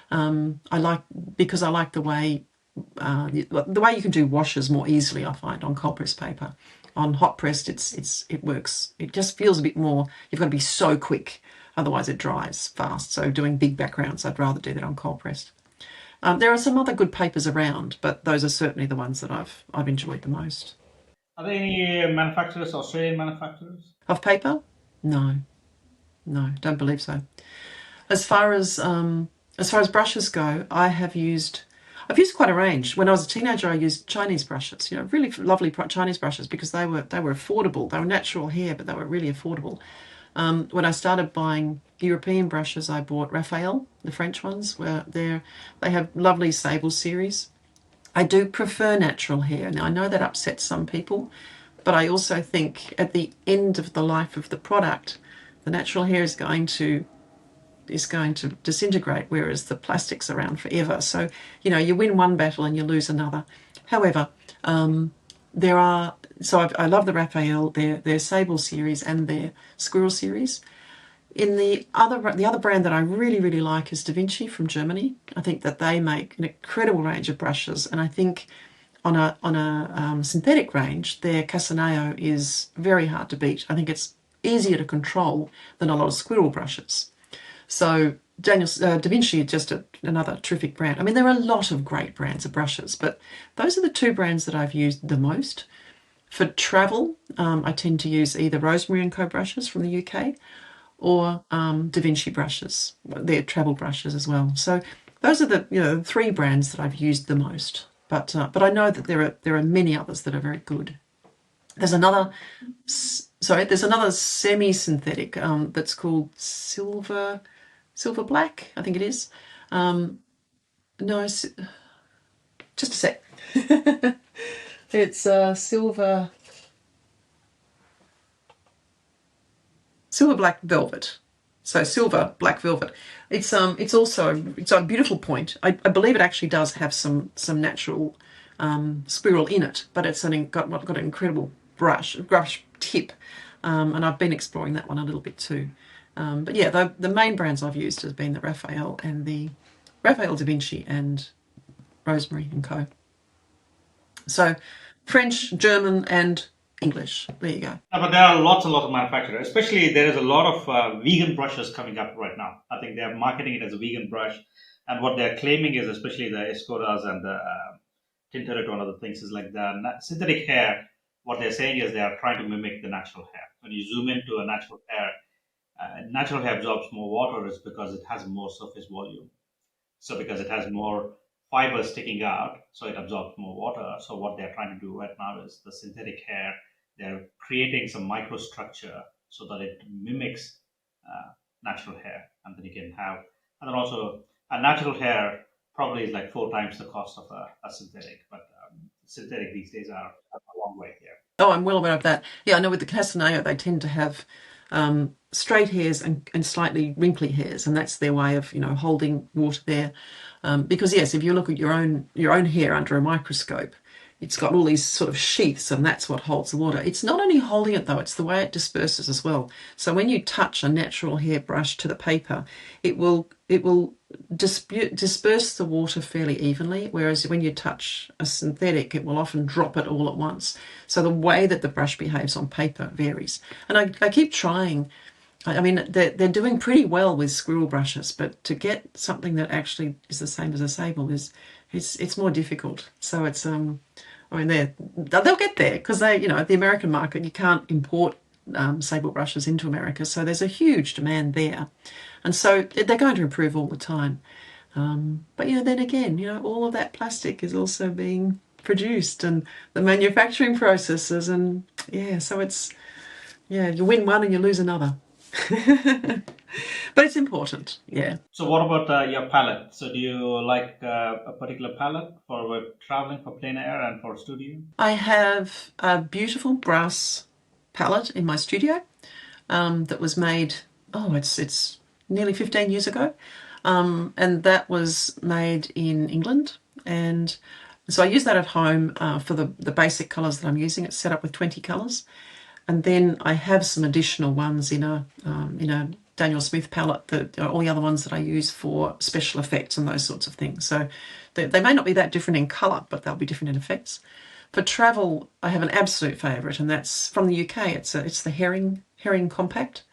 Because I like the way you can do washes more easily. I find on cold pressed paper. On hot pressed, it works. It just feels a bit more. You've got to be so quick, otherwise it dries fast. So doing big backgrounds, I'd rather do that on cold pressed. There are some other good papers around, but those are certainly the ones that I've enjoyed the most. Are there any manufacturers, Australian manufacturers? Of paper? No, don't believe so. As far as brushes go, I've used quite a range. When I was a teenager, I used Chinese brushes. Really lovely Chinese brushes, because they were affordable. They were natural hair, but they were really affordable. When I started buying European brushes, I bought Raphael, the French ones, where they have lovely Sable series. I do prefer natural hair. Now, I know that upsets some people, but I also think at the end of the life of the product, the natural hair is going to disintegrate, whereas the plastic's around forever. So, you win one battle and you lose another. However, I love the Raphael, their Sable series and their Squirrel series. In the other brand that I really, really like is DaVinci from Germany. I think that they make an incredible range of brushes, and I think on a synthetic range, their Casaneo is very hard to beat. I think it's easier to control than a lot of squirrel brushes. So DaVinci is just another terrific brand. I mean, there are a lot of great brands of brushes, but those are the two brands that I've used the most. For travel, I tend to use either Rosemary Co brushes from the UK or DaVinci brushes. They're travel brushes as well. So those are the three brands that I've used the most. But I know that there are many others that are very good. There's another semi-synthetic that's called Silver Black, I think it is. No, just a sec. It's Silver Black Velvet. So Silver Black Velvet. It's a beautiful point. I believe it actually does have some natural squirrel in it, but it's got an incredible brush tip, and I've been exploring that one a little bit too. But yeah, the main brands I've used has been the Raphael and the Raphael DaVinci and Rosemary Co. So French, German, and English. There you go. But there are lots and lots of manufacturers. Especially, there is a lot of vegan brushes coming up right now. I think they're marketing it as a vegan brush, and what they're claiming is, especially the Escoras and the Tintoretto and other things, is like the synthetic hair what they're saying is they are trying to mimic the natural hair. When you zoom into a natural hair absorbs more water is because it has more surface volume. So because it has more fibers sticking out, so it absorbs more water. So what they're trying to do right now is the synthetic hair. They're creating some microstructure so that it mimics natural hair, and then you can have, and then also a natural hair probably is like 4 times the cost of a synthetic, but synthetic these days are a long way here. Oh, I'm well aware of that. Yeah, I know with the Casaneo, they tend to have straight hairs and slightly wrinkly hairs, and that's their way of holding water there. Because yes, if you look at your own hair under a microscope, it's got all these sort of sheaths, and that's what holds the water. It's not only holding it though; it's the way it disperses as well. So when you touch a natural hairbrush to the paper, it will disperse the water fairly evenly, whereas when you touch a synthetic, it will often drop it all at once. So the way that the brush behaves on paper varies. And I keep trying. I mean, they're doing pretty well with squirrel brushes, but to get something that actually is the same as a sable it's more difficult. So it's I mean they'll get there because the American market, you can't import sable brushes into America, so there's a huge demand there. And so they're going to improve all the time. But then again, all of that plastic is also being produced, and the manufacturing processes, and so it's, you win one and you lose another. But it's important, yeah. So what about your palette? So do you like a particular palette for traveling, for plein air, and for studio? I have a beautiful brass palette in my studio that was made, it's nearly 15 years ago. And that was made in England. And so I use that at home for the basic colours that I'm using. It's set up with 20 colours. And then I have some additional ones in a Daniel Smith palette, that all the other ones that I use for special effects and those sorts of things. So they may not be that different in colour, but they'll be different in effects. For travel, I have an absolute favourite, and that's from the UK. It's the Herring Compact.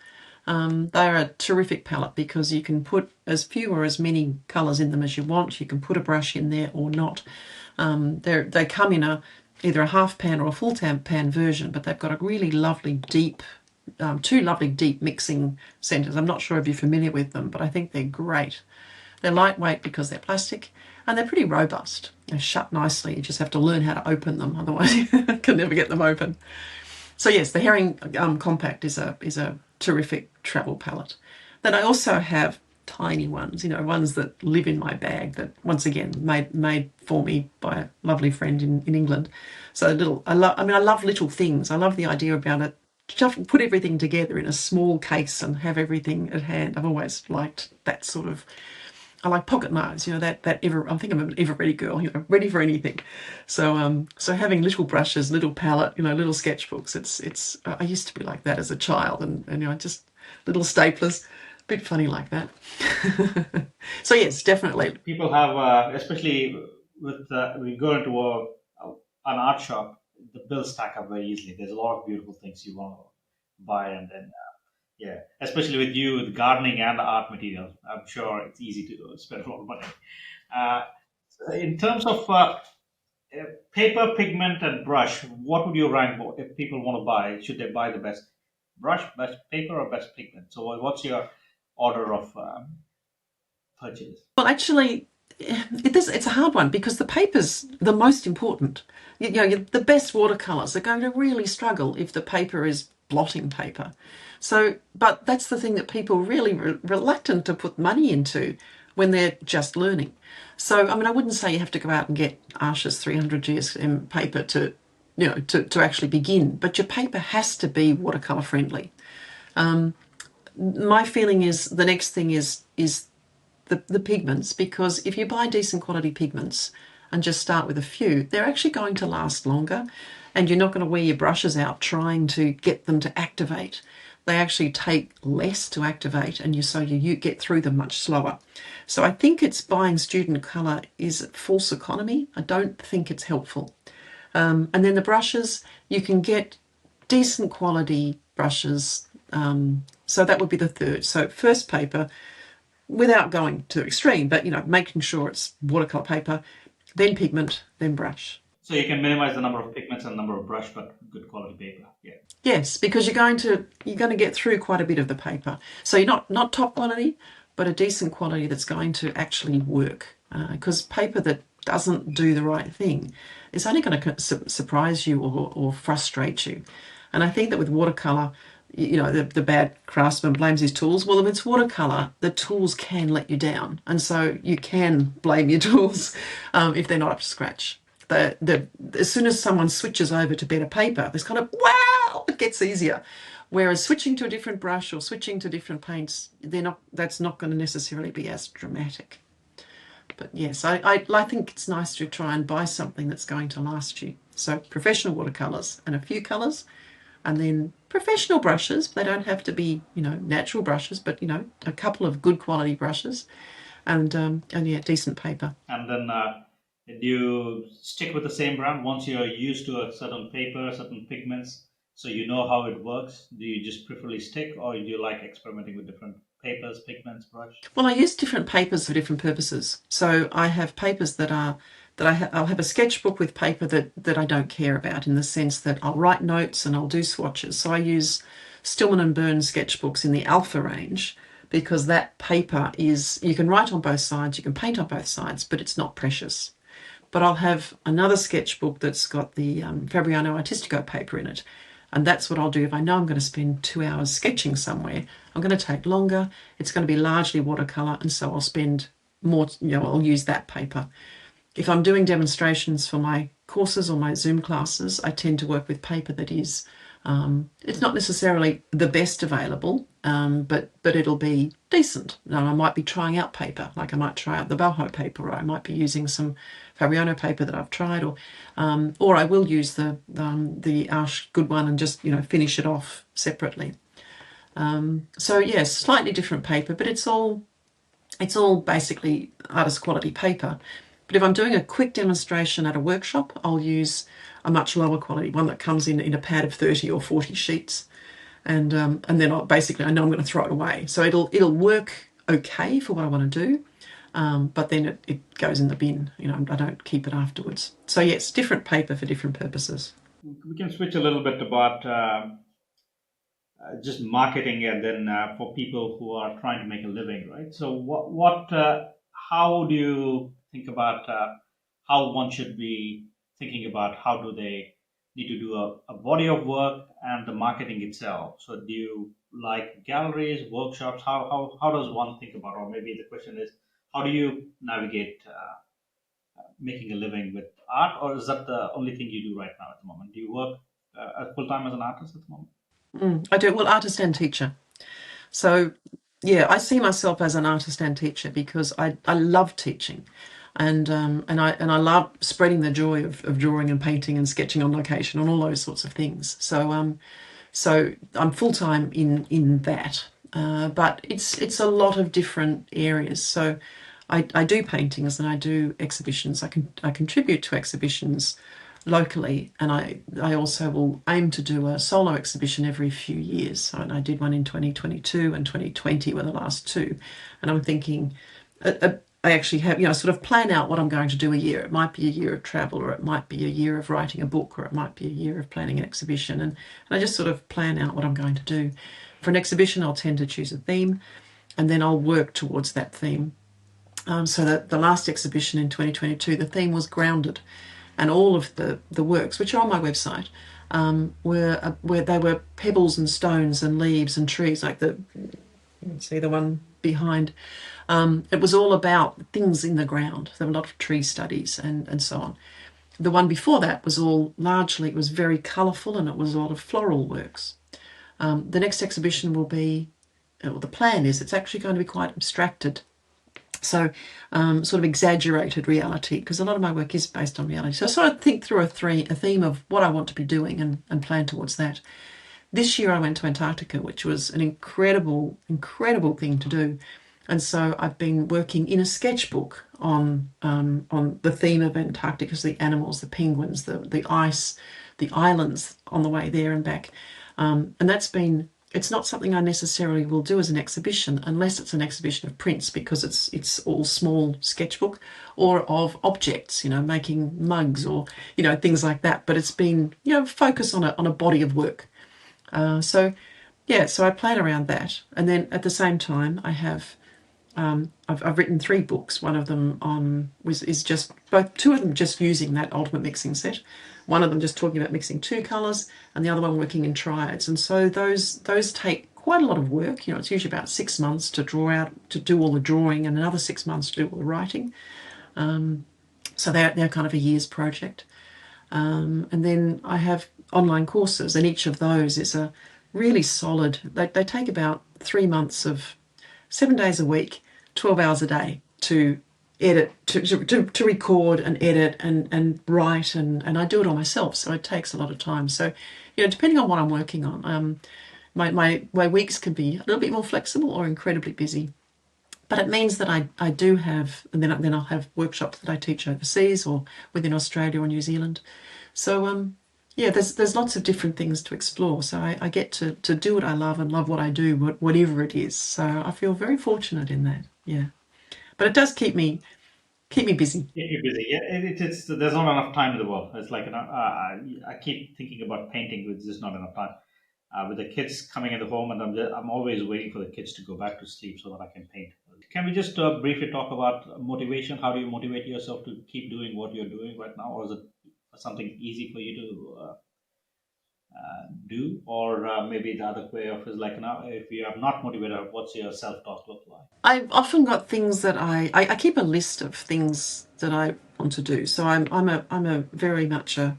They're a terrific palette because you can put as few or as many colours in them as you want. You can put a brush in there or not. They come in either a half pan or a full pan version, but they've got a really lovely deep, two lovely deep mixing centres. I'm not sure if you're familiar with them, but I think they're great. They're lightweight because they're plastic, and they're pretty robust. They shut nicely. You just have to learn how to open them, otherwise you can never get them open. So yes, the Herring Compact is a terrific travel palette. Then I also have tiny ones, ones that live in my bag, that once again made for me by a lovely friend in England. So I love little things. I love the idea about it. Just put everything together in a small case and have everything at hand. I've always liked that sort of. I like pocket knives, I think I'm an ever-ready girl, ready for anything. So having little brushes, little palette, little sketchbooks. It's I used to be like that as a child, and just little staplers, a bit funny like that. So yes, definitely. People have, especially with we go into an art shop, the bills stack up very easily. There's a lot of beautiful things you want to buy, and then. Yeah, especially with you with gardening and art materials, I'm sure it's easy to spend a lot of money. In terms of paper, pigment, and brush, what would you rank if people want to buy? Should they buy the best brush, best paper, or best pigment? So, what's your order of purchase? Well, actually, it's a hard one because the paper's the most important. The best watercolours are going to really struggle if the paper is blotting paper. So, but that's the thing that people are really reluctant to put money into when they're just learning. So, I wouldn't say you have to go out and get Arches 300 GSM paper to actually begin, but your paper has to be watercolour friendly. My feeling is the next thing is the pigments, because if you buy decent quality pigments and just start with a few, they're actually going to last longer, and you're not going to wear your brushes out trying to get them to activate. They actually take less to activate, and you get through them much slower. So I think it's buying student colour is false economy. I don't think it's helpful. And then the brushes, you can get decent quality brushes. So that would be the third. So first paper, without going to extreme, but making sure it's watercolour paper, then pigment, then brush. So you can minimize the number of pigments and number of brush, but good quality paper. Yeah. Yes, because you're going to get through quite a bit of the paper. So you're not top quality, but a decent quality that's going to actually work. Because paper that doesn't do the right thing is only going to surprise you or frustrate you. And I think that with watercolor, the bad craftsman blames his tools. Well, if it's watercolor, the tools can let you down, and so you can blame your tools if they're not up to scratch. As soon as someone switches over to better paper, there's kind of, wow, it gets easier. Whereas switching to a different brush or switching to different paints, that's not going to necessarily be as dramatic. But yes, I think it's nice to try and buy something that's going to last you. So professional watercolors and a few colors, and then professional brushes. They don't have to be, natural brushes, but, a couple of good quality brushes, and yeah, decent paper. And then do you stick with the same brand once you're used to a certain paper, certain pigments, so you know how it works? Do you just preferably stick, or do you like experimenting with different papers, pigments, brush? Well, I use different papers for different purposes. So I have papers I'll have a sketchbook with paper that I don't care about, in the sense that I'll write notes and I'll do swatches. So I use Stillman and Burn sketchbooks in the Alpha range, because that paper you can write on both sides, you can paint on both sides, but it's not precious. But I'll have another sketchbook that's got the Fabriano Artistico paper in it. And that's what I'll do if I know I'm going to spend 2 hours sketching somewhere. I'm going to take longer. It's going to be largely watercolor, and so I'll spend more, I'll use that paper. If I'm doing demonstrations for my courses or my Zoom classes, I tend to work with paper that is, it's not necessarily the best available, but it'll be decent. Now, I might be trying out paper, like I might try out the Boho paper, or I might be using some Fabriano paper that I've tried, or I will use the Arches good one and just finish it off separately. So yes, slightly different paper, but it's all basically artist quality paper. But if I'm doing a quick demonstration at a workshop, I'll use a much lower quality one that comes in a pad of 30 or 40 sheets, and then I know I'm going to throw it away. So it'll work okay for what I want to do, but then it goes in the bin. I don't keep it afterwards. So yes, different paper for different purposes. We can switch a little bit about just marketing, and then for people who are trying to make a living, right? So how do you think about how one should be thinking about how do they need to do a body of work and the marketing itself? So do you like galleries, workshops? How does one think about, or maybe the question is, how do you navigate making a living with art, or is that the only thing you do right now at the moment? Do you work full-time as an artist at the moment? I do. Well, artist and teacher. So yeah, I see myself as an artist and teacher because I love teaching, and I love spreading the joy of drawing and painting and sketching on location and all those sorts of things. So I'm full time in that, but it's a lot of different areas. So I do paintings and I do exhibitions. I contribute to exhibitions locally, and I also will aim to do a solo exhibition every few years. So, and I did one in 2022 and 2020 were the last two, and I'm thinking I actually have, sort of plan out what I'm going to do a year. It might be a year of travel, or it might be a year of writing a book, or it might be a year of planning an exhibition, and I just sort of plan out what I'm going to do. For an exhibition, I'll tend to choose a theme, and then I'll work towards that theme. So that the last exhibition in 2022, the theme was grounded, and all of the works, which are on my website, were pebbles and stones and leaves and trees, like you can see the one behind. It was all about things in the ground. There were a lot of tree studies and so on. The one before that was it was very colourful, and it was a lot of floral works. The next exhibition will be, the plan is, it's actually going to be quite abstracted. So sort of exaggerated reality, because a lot of my work is based on reality. So I sort of think through a theme of what I want to be doing and plan towards that. This year I went to Antarctica, which was an incredible, incredible thing to do. And so I've been working in a sketchbook on the theme of Antarctica, so the animals, the penguins, the ice, the islands on the way there and back. And that's been it's not something I necessarily will do as an exhibition unless it's an exhibition of prints, because it's all small sketchbook, or of objects, making mugs or, things like that. But it's been, focus on a body of work. So I played around that. And then at the same time, I have, I've written 3 books. One of them is just, two of them just using that ultimate mixing set. One of them just talking about mixing 2 colours, and the other one working in triads. And so those take quite a lot of work. It's usually about 6 months to draw out, to do all the drawing, and another 6 months to do all the writing. So they're kind of a year's project. And then I have online courses, and each of those is a really solid, they take about 3 months of 7 days a week, 12 hours a day to edit, to record and edit and write, and I do it all myself, so it takes a lot of time. So, depending on what I'm working on, my weeks can be a little bit more flexible or incredibly busy. But it means that I do have, and then I'll have workshops that I teach overseas or within Australia or New Zealand. So there's lots of different things to explore. So I get to do what I love and love what I do, whatever it is. So I feel very fortunate in that. Yeah, but it does keep me busy. Keep you busy. Yeah, it's there's not enough time in the world. It's like I keep thinking about painting, with just not enough time. With the kids coming in the home, and I'm always waiting for the kids to go back to sleep so that I can paint. Can we just briefly talk about motivation? How do you motivate yourself to keep doing what you're doing right now, or is it something easy for you to do, or maybe the other way of is like, now, if you are not motivated, what's your self-talk look like? I've often got things that I keep a list of things that I want to do. So I'm a very much a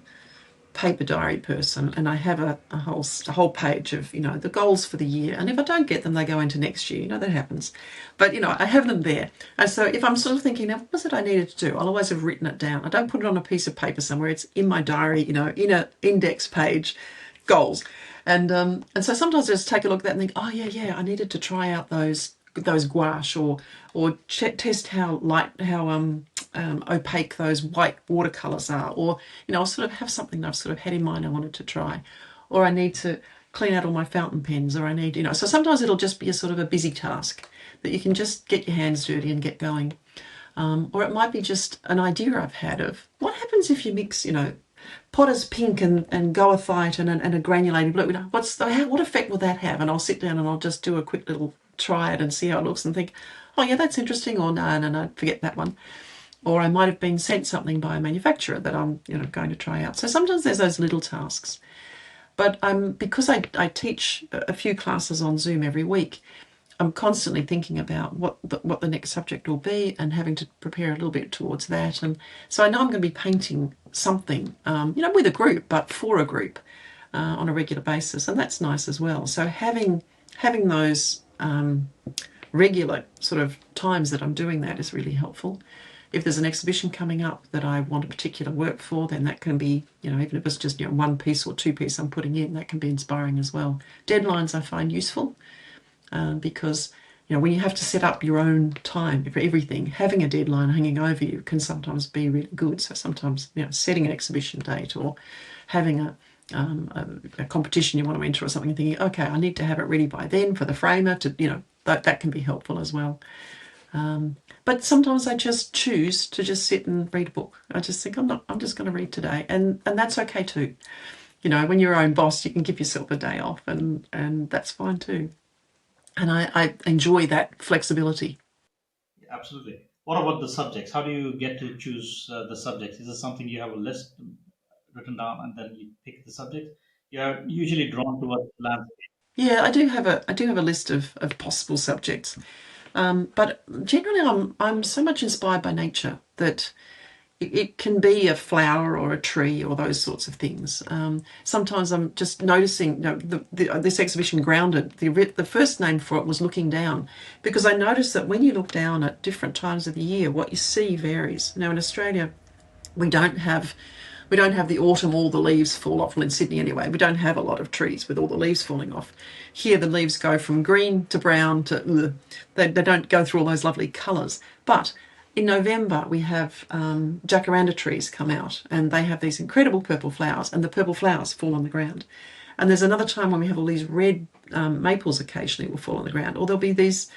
paper diary person, and I have a whole page of the goals for the year, and if I don't get them, they go into next year. That happens, but I have them there. And so if I'm sort of thinking, now what was it I needed to do, I'll always have written it down. I don't put it on a piece of paper somewhere. It's in my diary, in an index page, goals. And so sometimes I just take a look at that and think, oh yeah, I needed to try out those gouache, or test how opaque those white watercolors are, or I'll sort of have something that I've sort of had in mind I wanted to try, or I need to clean out all my fountain pens, or I need so sometimes it'll just be a sort of a busy task that you can just get your hands dirty and get going, or it might be just an idea I've had of what happens if you mix Potter's pink and goethite and a granulated blue. What effect will that have? And I'll sit down and I'll just do a quick little try it and see how it looks and think, oh yeah, that's interesting, or no, forget that one. Or I might have been sent something by a manufacturer that I'm going to try out. So sometimes there's those little tasks. But because I teach a few classes on Zoom every week, I'm constantly thinking about what the next subject will be, and having to prepare a little bit towards that. And so I know I'm going to be painting something, with a group, but for a group on a regular basis, and that's nice as well. So having those regular sort of times that I'm doing that is really helpful. If there's an exhibition coming up that I want a particular work for, then that can be, even if it's just one piece or 2 piece I'm putting in, that can be inspiring as well. Deadlines I find useful, because when you have to set up your own time for everything, having a deadline hanging over you can sometimes be really good. So sometimes setting an exhibition date, or having a competition you want to enter or something, and thinking, okay, I need to have it ready by then for the framer to that can be helpful as well. But sometimes I just choose to just sit and read a book. I just think I'm just going to read today, and that's okay too. When you're your own boss, you can give yourself a day off, and that's fine too. And I enjoy that flexibility. Absolutely. What about the subjects? How do you get to choose the subjects? Is it something you have a list written down and then you pick the subject? You're usually drawn towards landscape. Yeah, I do have a list of possible subjects, but generally I'm so much inspired by nature that it can be a flower or a tree or those sorts of things. Sometimes I'm just noticing, this exhibition Grounded, the first name for it was Looking Down, because I noticed that when you look down at different times of the year, what you see varies. Now in Australia, we don't have the autumn, all the leaves fall off. Well, in Sydney anyway, we don't have a lot of trees with all the leaves falling off. Here the leaves go from green to brown to, they don't go through all those lovely colours. But in November we have jacaranda trees come out, and they have these incredible purple flowers, and the purple flowers fall on the ground. And there's another time when we have all these red maples occasionally will fall on the ground, or there'll be these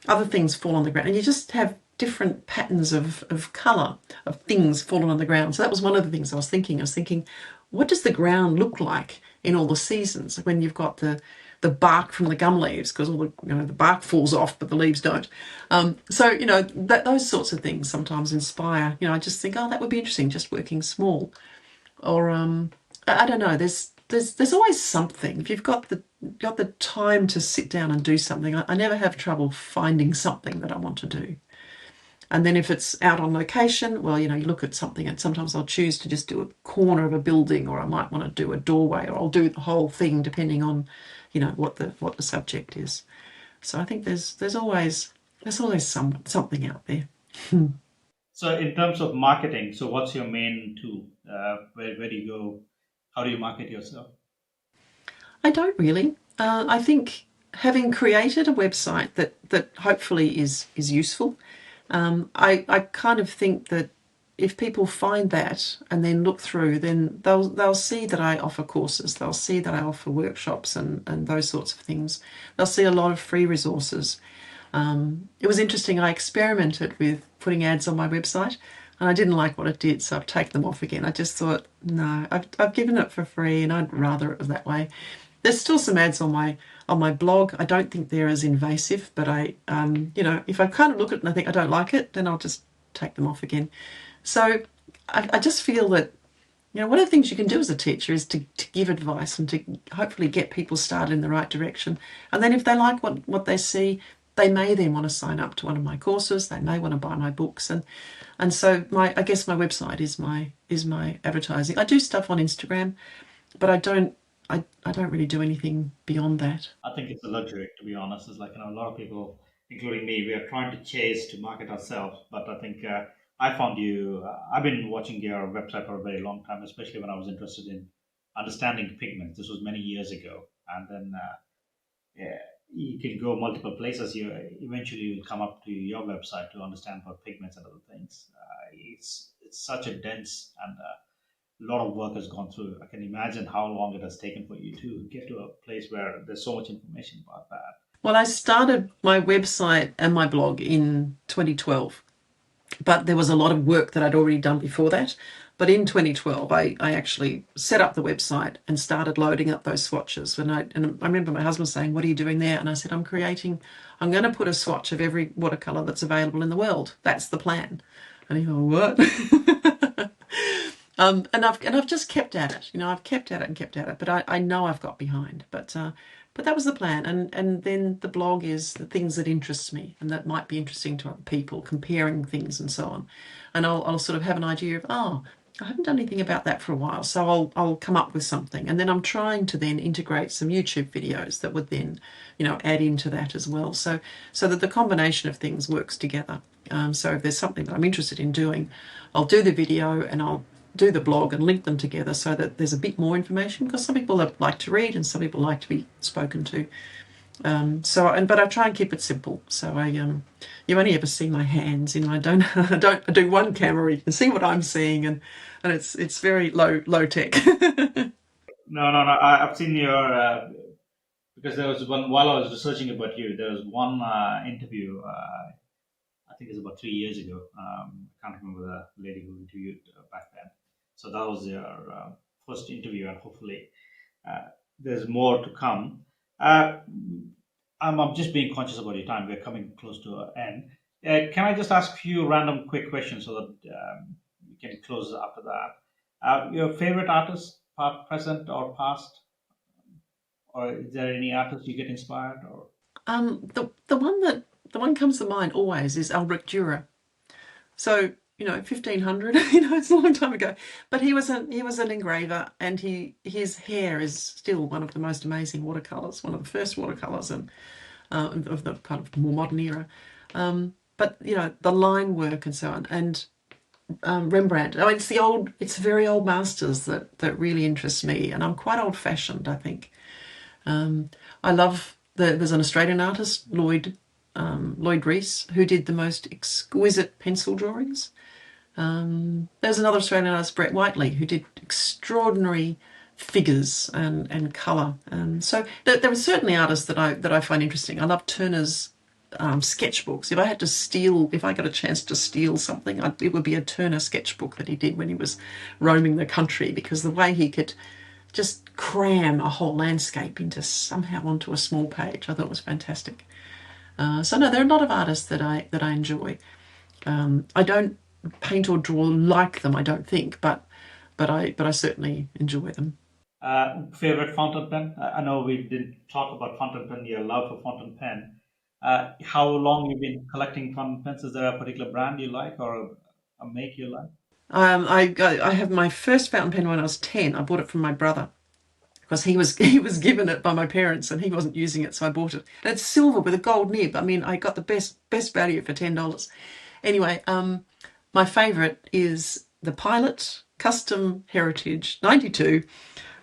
other things fall on the ground, and you just have different patterns of colour of things falling on the ground. So that was one of the things I was thinking. What does the ground look like in all the seasons when you've got the bark from the gum leaves, because all the bark falls off but the leaves don't. So those sorts of things sometimes inspire. I just think, oh, that would be interesting, just working small. Or I don't know. There's always something. If you've got the time to sit down and do something, I never have trouble finding something that I want to do. And then if it's out on location, well, you look at something, and sometimes I'll choose to just do a corner of a building, or I might want to do a doorway, or I'll do the whole thing depending on, what the subject is. So I think there's always something out there. So, in terms of marketing, so what's your main tool? Where do you go? How do you market yourself? I don't really. I think having created a website that hopefully is useful, I kind of think that if people find that and then look through, then they'll see that I offer courses, they'll see that I offer workshops and those sorts of things. They'll see a lot of free resources. It was interesting, I experimented with putting ads on my website and I didn't like what it did, so I've taken them off again. I just thought, no, I've given it for free and I'd rather it was that way. There's still some ads on my blog. I don't think they're as invasive, but if I kind of look at it and I think I don't like it, then I'll just take them off again. So I just feel that, one of the things you can do as a teacher is to give advice and to hopefully get people started in the right direction. And then if they like what they see, they may then want to sign up to one of my courses. They may want to buy my books. And so I guess my website is my advertising. I do stuff on Instagram, but I don't really do anything beyond that. I think it's a luxury, to be honest. It's like, a lot of people, including me, we are trying to chase to market ourselves. But I think I found you, I've been watching your website for a very long time, especially when I was interested in understanding pigments. This was many years ago. And then yeah, you can go multiple places. You eventually will come up to your website to understand about pigments and other things. It's such a dense and a lot of work has gone through. I can imagine how long it has taken for you to get to a place where there's so much information about that. Well, I started my website and my blog in 2012, but there was a lot of work that I'd already done before that. But in 2012, I actually set up the website and started loading up those swatches. And I remember my husband saying, "What are you doing there?" And I said, I'm going to put a swatch of every watercolor that's available in the world. That's the plan. And he thought, what? And I've just kept at it. I've kept at it. But I know I've got behind. But that was the plan. And then the blog is the things that interest me and that might be interesting to other people, comparing things and so on. And I'll sort of have an idea of, I haven't done anything about that for a while, so I'll come up with something. And then I'm trying to then integrate some YouTube videos that would then, add into that as well. So that the combination of things works together. So if there's something that I'm interested in doing, I'll do the video and I'll do the blog and link them together so that there's a bit more information, because some people like to read and some people like to be spoken to. But I try and keep it simple. So you only ever see my hands. I do one camera. You can see what I'm seeing, and it's very low tech. No. I've seen your because there was one while I was researching about you. There was one interview. I think it's about 3 years ago. I can't remember the lady who interviewed back then. So that was your first interview, and hopefully there's more to come. I'm just being conscious about your time. We're coming close to an end. Can I just ask a few random quick questions so that we can close after that? Your favorite artist, present or past? Or is there any artist you get inspired? Or The one comes to mind always is Albrecht Dürer. So 1500. It's a long time ago, but he was an engraver, and his hair is still one of the most amazing watercolors, one of the first watercolors, and of the kind of more modern era. But the line work and so on, and Rembrandt. It's very old masters that really interest me, and I'm quite old fashioned, I think. I love there's an Australian artist, Lloyd Lloyd Rees, who did the most exquisite pencil drawings. There's another Australian artist, Brett Whiteley, who did extraordinary figures and colour. And so there are certainly artists that I find interesting. I love Turner's sketchbooks. If I got a chance to steal something, it would be a Turner sketchbook that he did when he was roaming the country, because the way he could just cram a whole landscape onto a small page, I thought was fantastic. So no, there are a lot of artists that I enjoy. I don't paint or draw like them, I don't think, but I certainly enjoy them. Favorite fountain pen? I know we didn't talk about fountain pen, your love for fountain pen. How long you've been collecting fountain pens? Is there a particular brand you like or a make you like? I have my first fountain pen when I was 10. I bought it from my brother because he was given it by my parents and he wasn't using it, so I bought it. And it's silver with a gold nib. I mean, I got the best value for $10. Anyway, my favourite is the Pilot Custom Heritage 92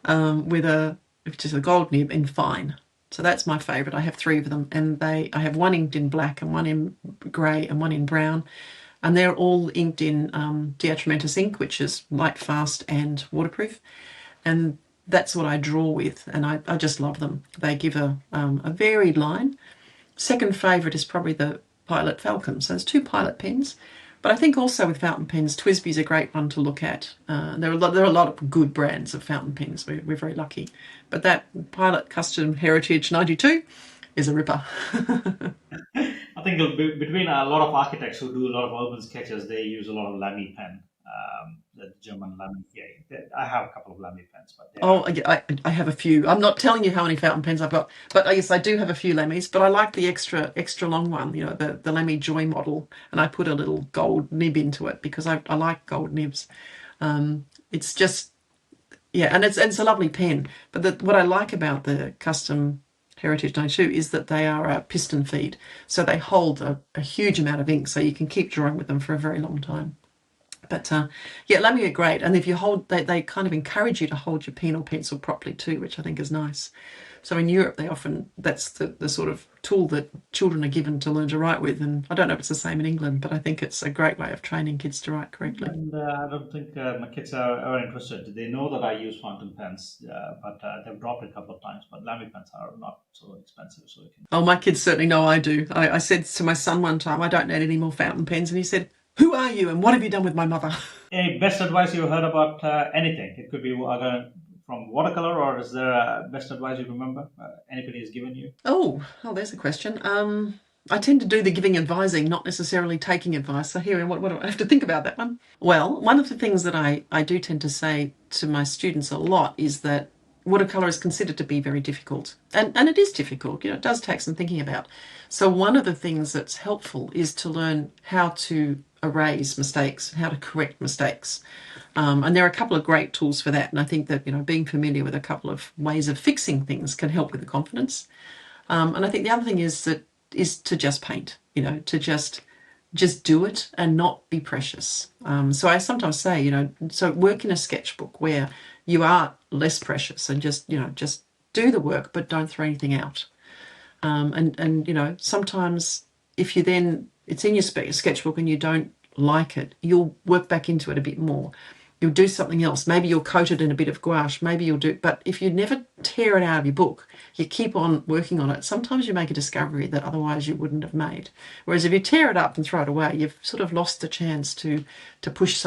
which is a gold nib in fine. So that's my favourite. I have 3 of them, and I have one inked in black and one in grey and one in brown. And they're all inked in Diatramentus ink, which is light, fast and waterproof. And that's what I draw with, and I just love them. They give a varied line. Second favourite is probably the Pilot Falcon. So there's 2 Pilot pens. But I think also with fountain pens, TWSBI's a great one to look at. There are a lot of good brands of fountain pens. We're very lucky. But that Pilot Custom Heritage 92 is a ripper. I think between a lot of architects who do a lot of urban sketches, they use a lot of Lamy pen, the German Lamy. Yeah, I have a couple of Lamy pens, but I have a few. I'm not telling you how many fountain pens I've got, but yes, I do have a few Lamys. But I like the extra long one, the Lamy Joy model, and I put a little gold nib into it because I like gold nibs. It's just and it's a lovely pen. But what I like about the custom Heritage 92 is that they are a piston feed, so they hold a huge amount of ink, so you can keep drawing with them for a very long time. But Lamy are great, and if you they kind of encourage you to hold your pen or pencil properly too, which I think is nice. So in Europe, that's the sort of tool that children are given to learn to write with, and I don't know if it's the same in England, but I think it's a great way of training kids to write correctly. And I don't think my kids are interested. They know that I use fountain pens, but they've dropped it a couple of times. But Lamy pens are not so expensive, so you can. Oh, my kids certainly know I do. I said to my son one time, I don't need any more fountain pens, and he said, "Who are you and what have you done with my mother?" Any best advice you heard about anything? It could be from watercolor, or is there a best advice you remember anybody has given you? Oh, there's a question. I tend to do the giving advising, not necessarily taking advice. So here, what do I have to think about that one? Well, one of the things that I do tend to say to my students a lot is that watercolor is considered to be very difficult. And it is difficult. It does take some thinking about. So one of the things that's helpful is to learn how to erase mistakes, how to correct mistakes. And there are a couple of great tools for that. And I think that, being familiar with a couple of ways of fixing things can help with the confidence. And I think the other thing is to just paint, to just do it and not be precious. So I sometimes say, so work in a sketchbook where you are less precious and just do the work, but don't throw anything out. And sometimes if you then, it's in your sketchbook and you don't like it, you'll work back into it a bit more. You'll do something else. Maybe you'll coat it in a bit of gouache. Maybe you'll but if you never tear it out of your book, you keep on working on it. Sometimes you make a discovery that otherwise you wouldn't have made. Whereas if you tear it up and throw it away, you've sort of lost the chance to push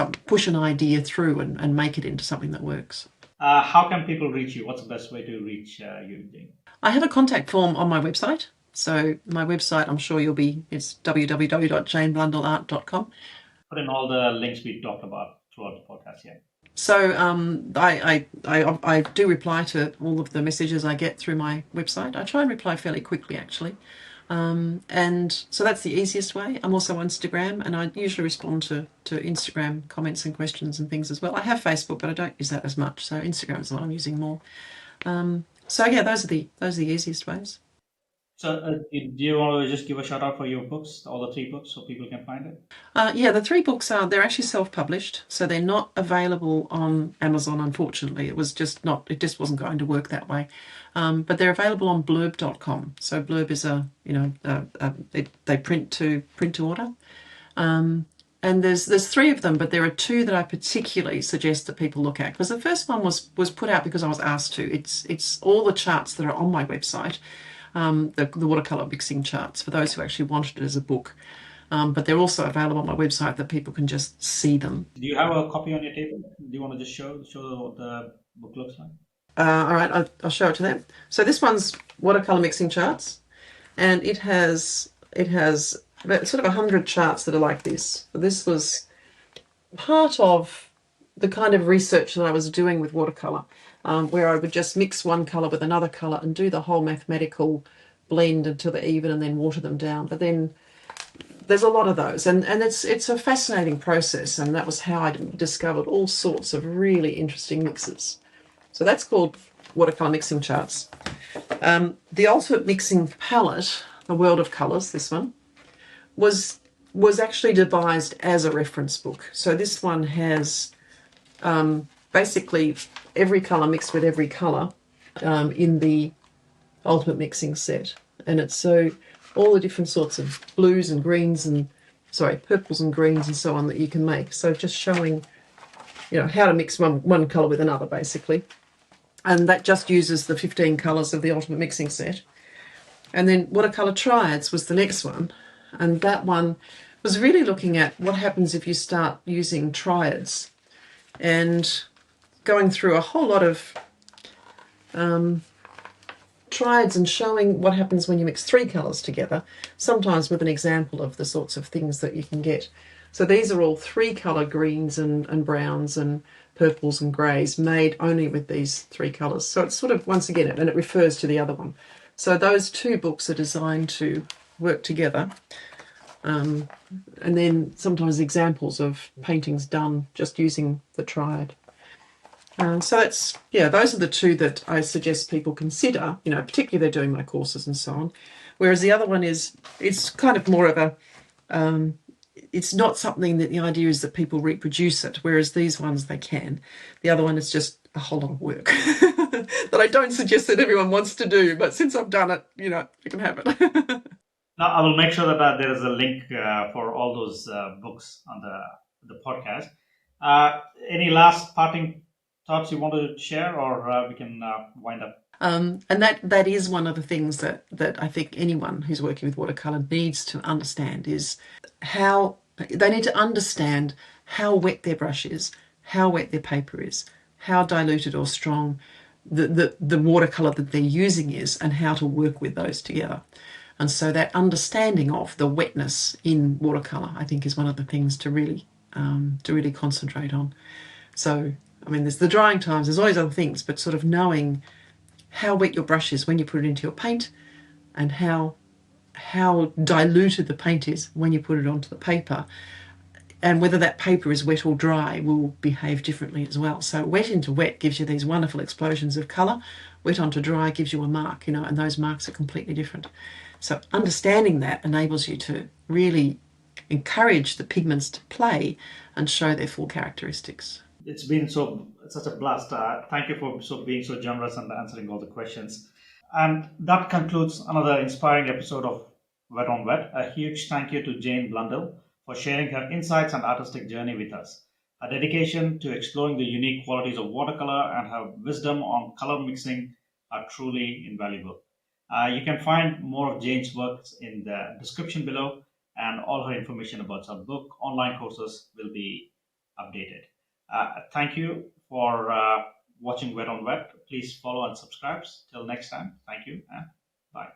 an idea through and make it into something that works. How can people reach you? What's the best way to reach you, Jane? I have a contact form on my website. So my website, I'm sure it's www.janeblundellart.com. Put in all the links we talked about throughout the podcast, yeah. So I do reply to all of the messages I get through my website. I try and reply fairly quickly, actually. And so that's the easiest way. I'm also on Instagram, and I usually respond to Instagram comments and questions and things as well. I have Facebook, but I don't use that as much. So Instagram is what I'm using more. So yeah, those are the easiest ways. So, do you want to just give a shout out for your books, all the three books, so people can find it? Yeah, the three books they're actually self-published, so they're not available on Amazon, unfortunately. It just wasn't going to work that way. But they're available on blurb.com. So Blurb is they print to order. And there's three of them, but there are two that I particularly suggest that people look at, because the first one was put out because I was asked to. It's all the charts that are on my website, the watercolor mixing charts, for those who actually wanted it as a book. But they're also available on my website that people can just see them. Do you have a copy on your table? Do you want to just show what the book looks like? All right, I'll show it to them. So this one's watercolor mixing charts, and it has about sort of 100 charts that are like this. This was part of the kind of research that I was doing with watercolor, where I would just mix one color with another color and do the whole mathematical blend until they're even and then water them down. But then there's a lot of those, and it's a fascinating process, and that was how I discovered all sorts of really interesting mixes. So that's called watercolor mixing charts. The ultimate mixing palette, the world of colors, this one was actually devised as a reference book. So this one has basically every color mixed with every color in the ultimate mixing set, and it's so all the different sorts of blues and greens and purples and greens and so on that you can make. So just showing how to mix one color with another, basically. And that just uses the 15 colors of the ultimate mixing set. And then watercolor triads was the next one, and that one was really looking at what happens if you start using triads and going through a whole lot of triads and showing what happens when you mix three colours together, sometimes with an example of the sorts of things that you can get. So these are all three colour greens and browns and purples and greys made only with these three colours. So it's sort of, once again, and it refers to the other one. So those two books are designed to work together. And then sometimes examples of paintings done just using the triad. So those are the two that I suggest people consider, particularly if they're doing my courses and so on. Whereas the other one it's kind of more of a, it's not something that the idea is that people reproduce it, whereas these ones they can. The other one is just a whole lot of work that I don't suggest that everyone wants to do, but since I've done it, you can have it. Now, I will make sure that there is a link for all those books on the podcast. Any last parting thoughts you want to share, or we can wind up? And that is one of the things that I think anyone who's working with watercolor needs to understand, is how they need to understand how wet their brush is, how wet their paper is, how diluted or strong the watercolor that they're using is, and how to work with those together. And so that understanding of the wetness in watercolor, I think, is one of the things to really concentrate on. So, I mean, there's the drying times, there's always other things, but sort of knowing how wet your brush is when you put it into your paint, and how diluted the paint is when you put it onto the paper, and whether that paper is wet or dry will behave differently as well. So wet into wet gives you these wonderful explosions of colour. Wet onto dry gives you a mark, and those marks are completely different. So understanding that enables you to really encourage the pigments to play and show their full characteristics. It's been such a blast. Thank you for being so generous and answering all the questions. And that concludes another inspiring episode of Wet on Wet. A huge thank you to Jane Blundell for sharing her insights and artistic journey with us. Her dedication to exploring the unique qualities of watercolor and her wisdom on color mixing are truly invaluable. You can find more of Jane's works in the description below, and all her information about her book, online courses will be updated. Thank you for watching Wet on Wet. Please follow and subscribe. Till next time, thank you and bye.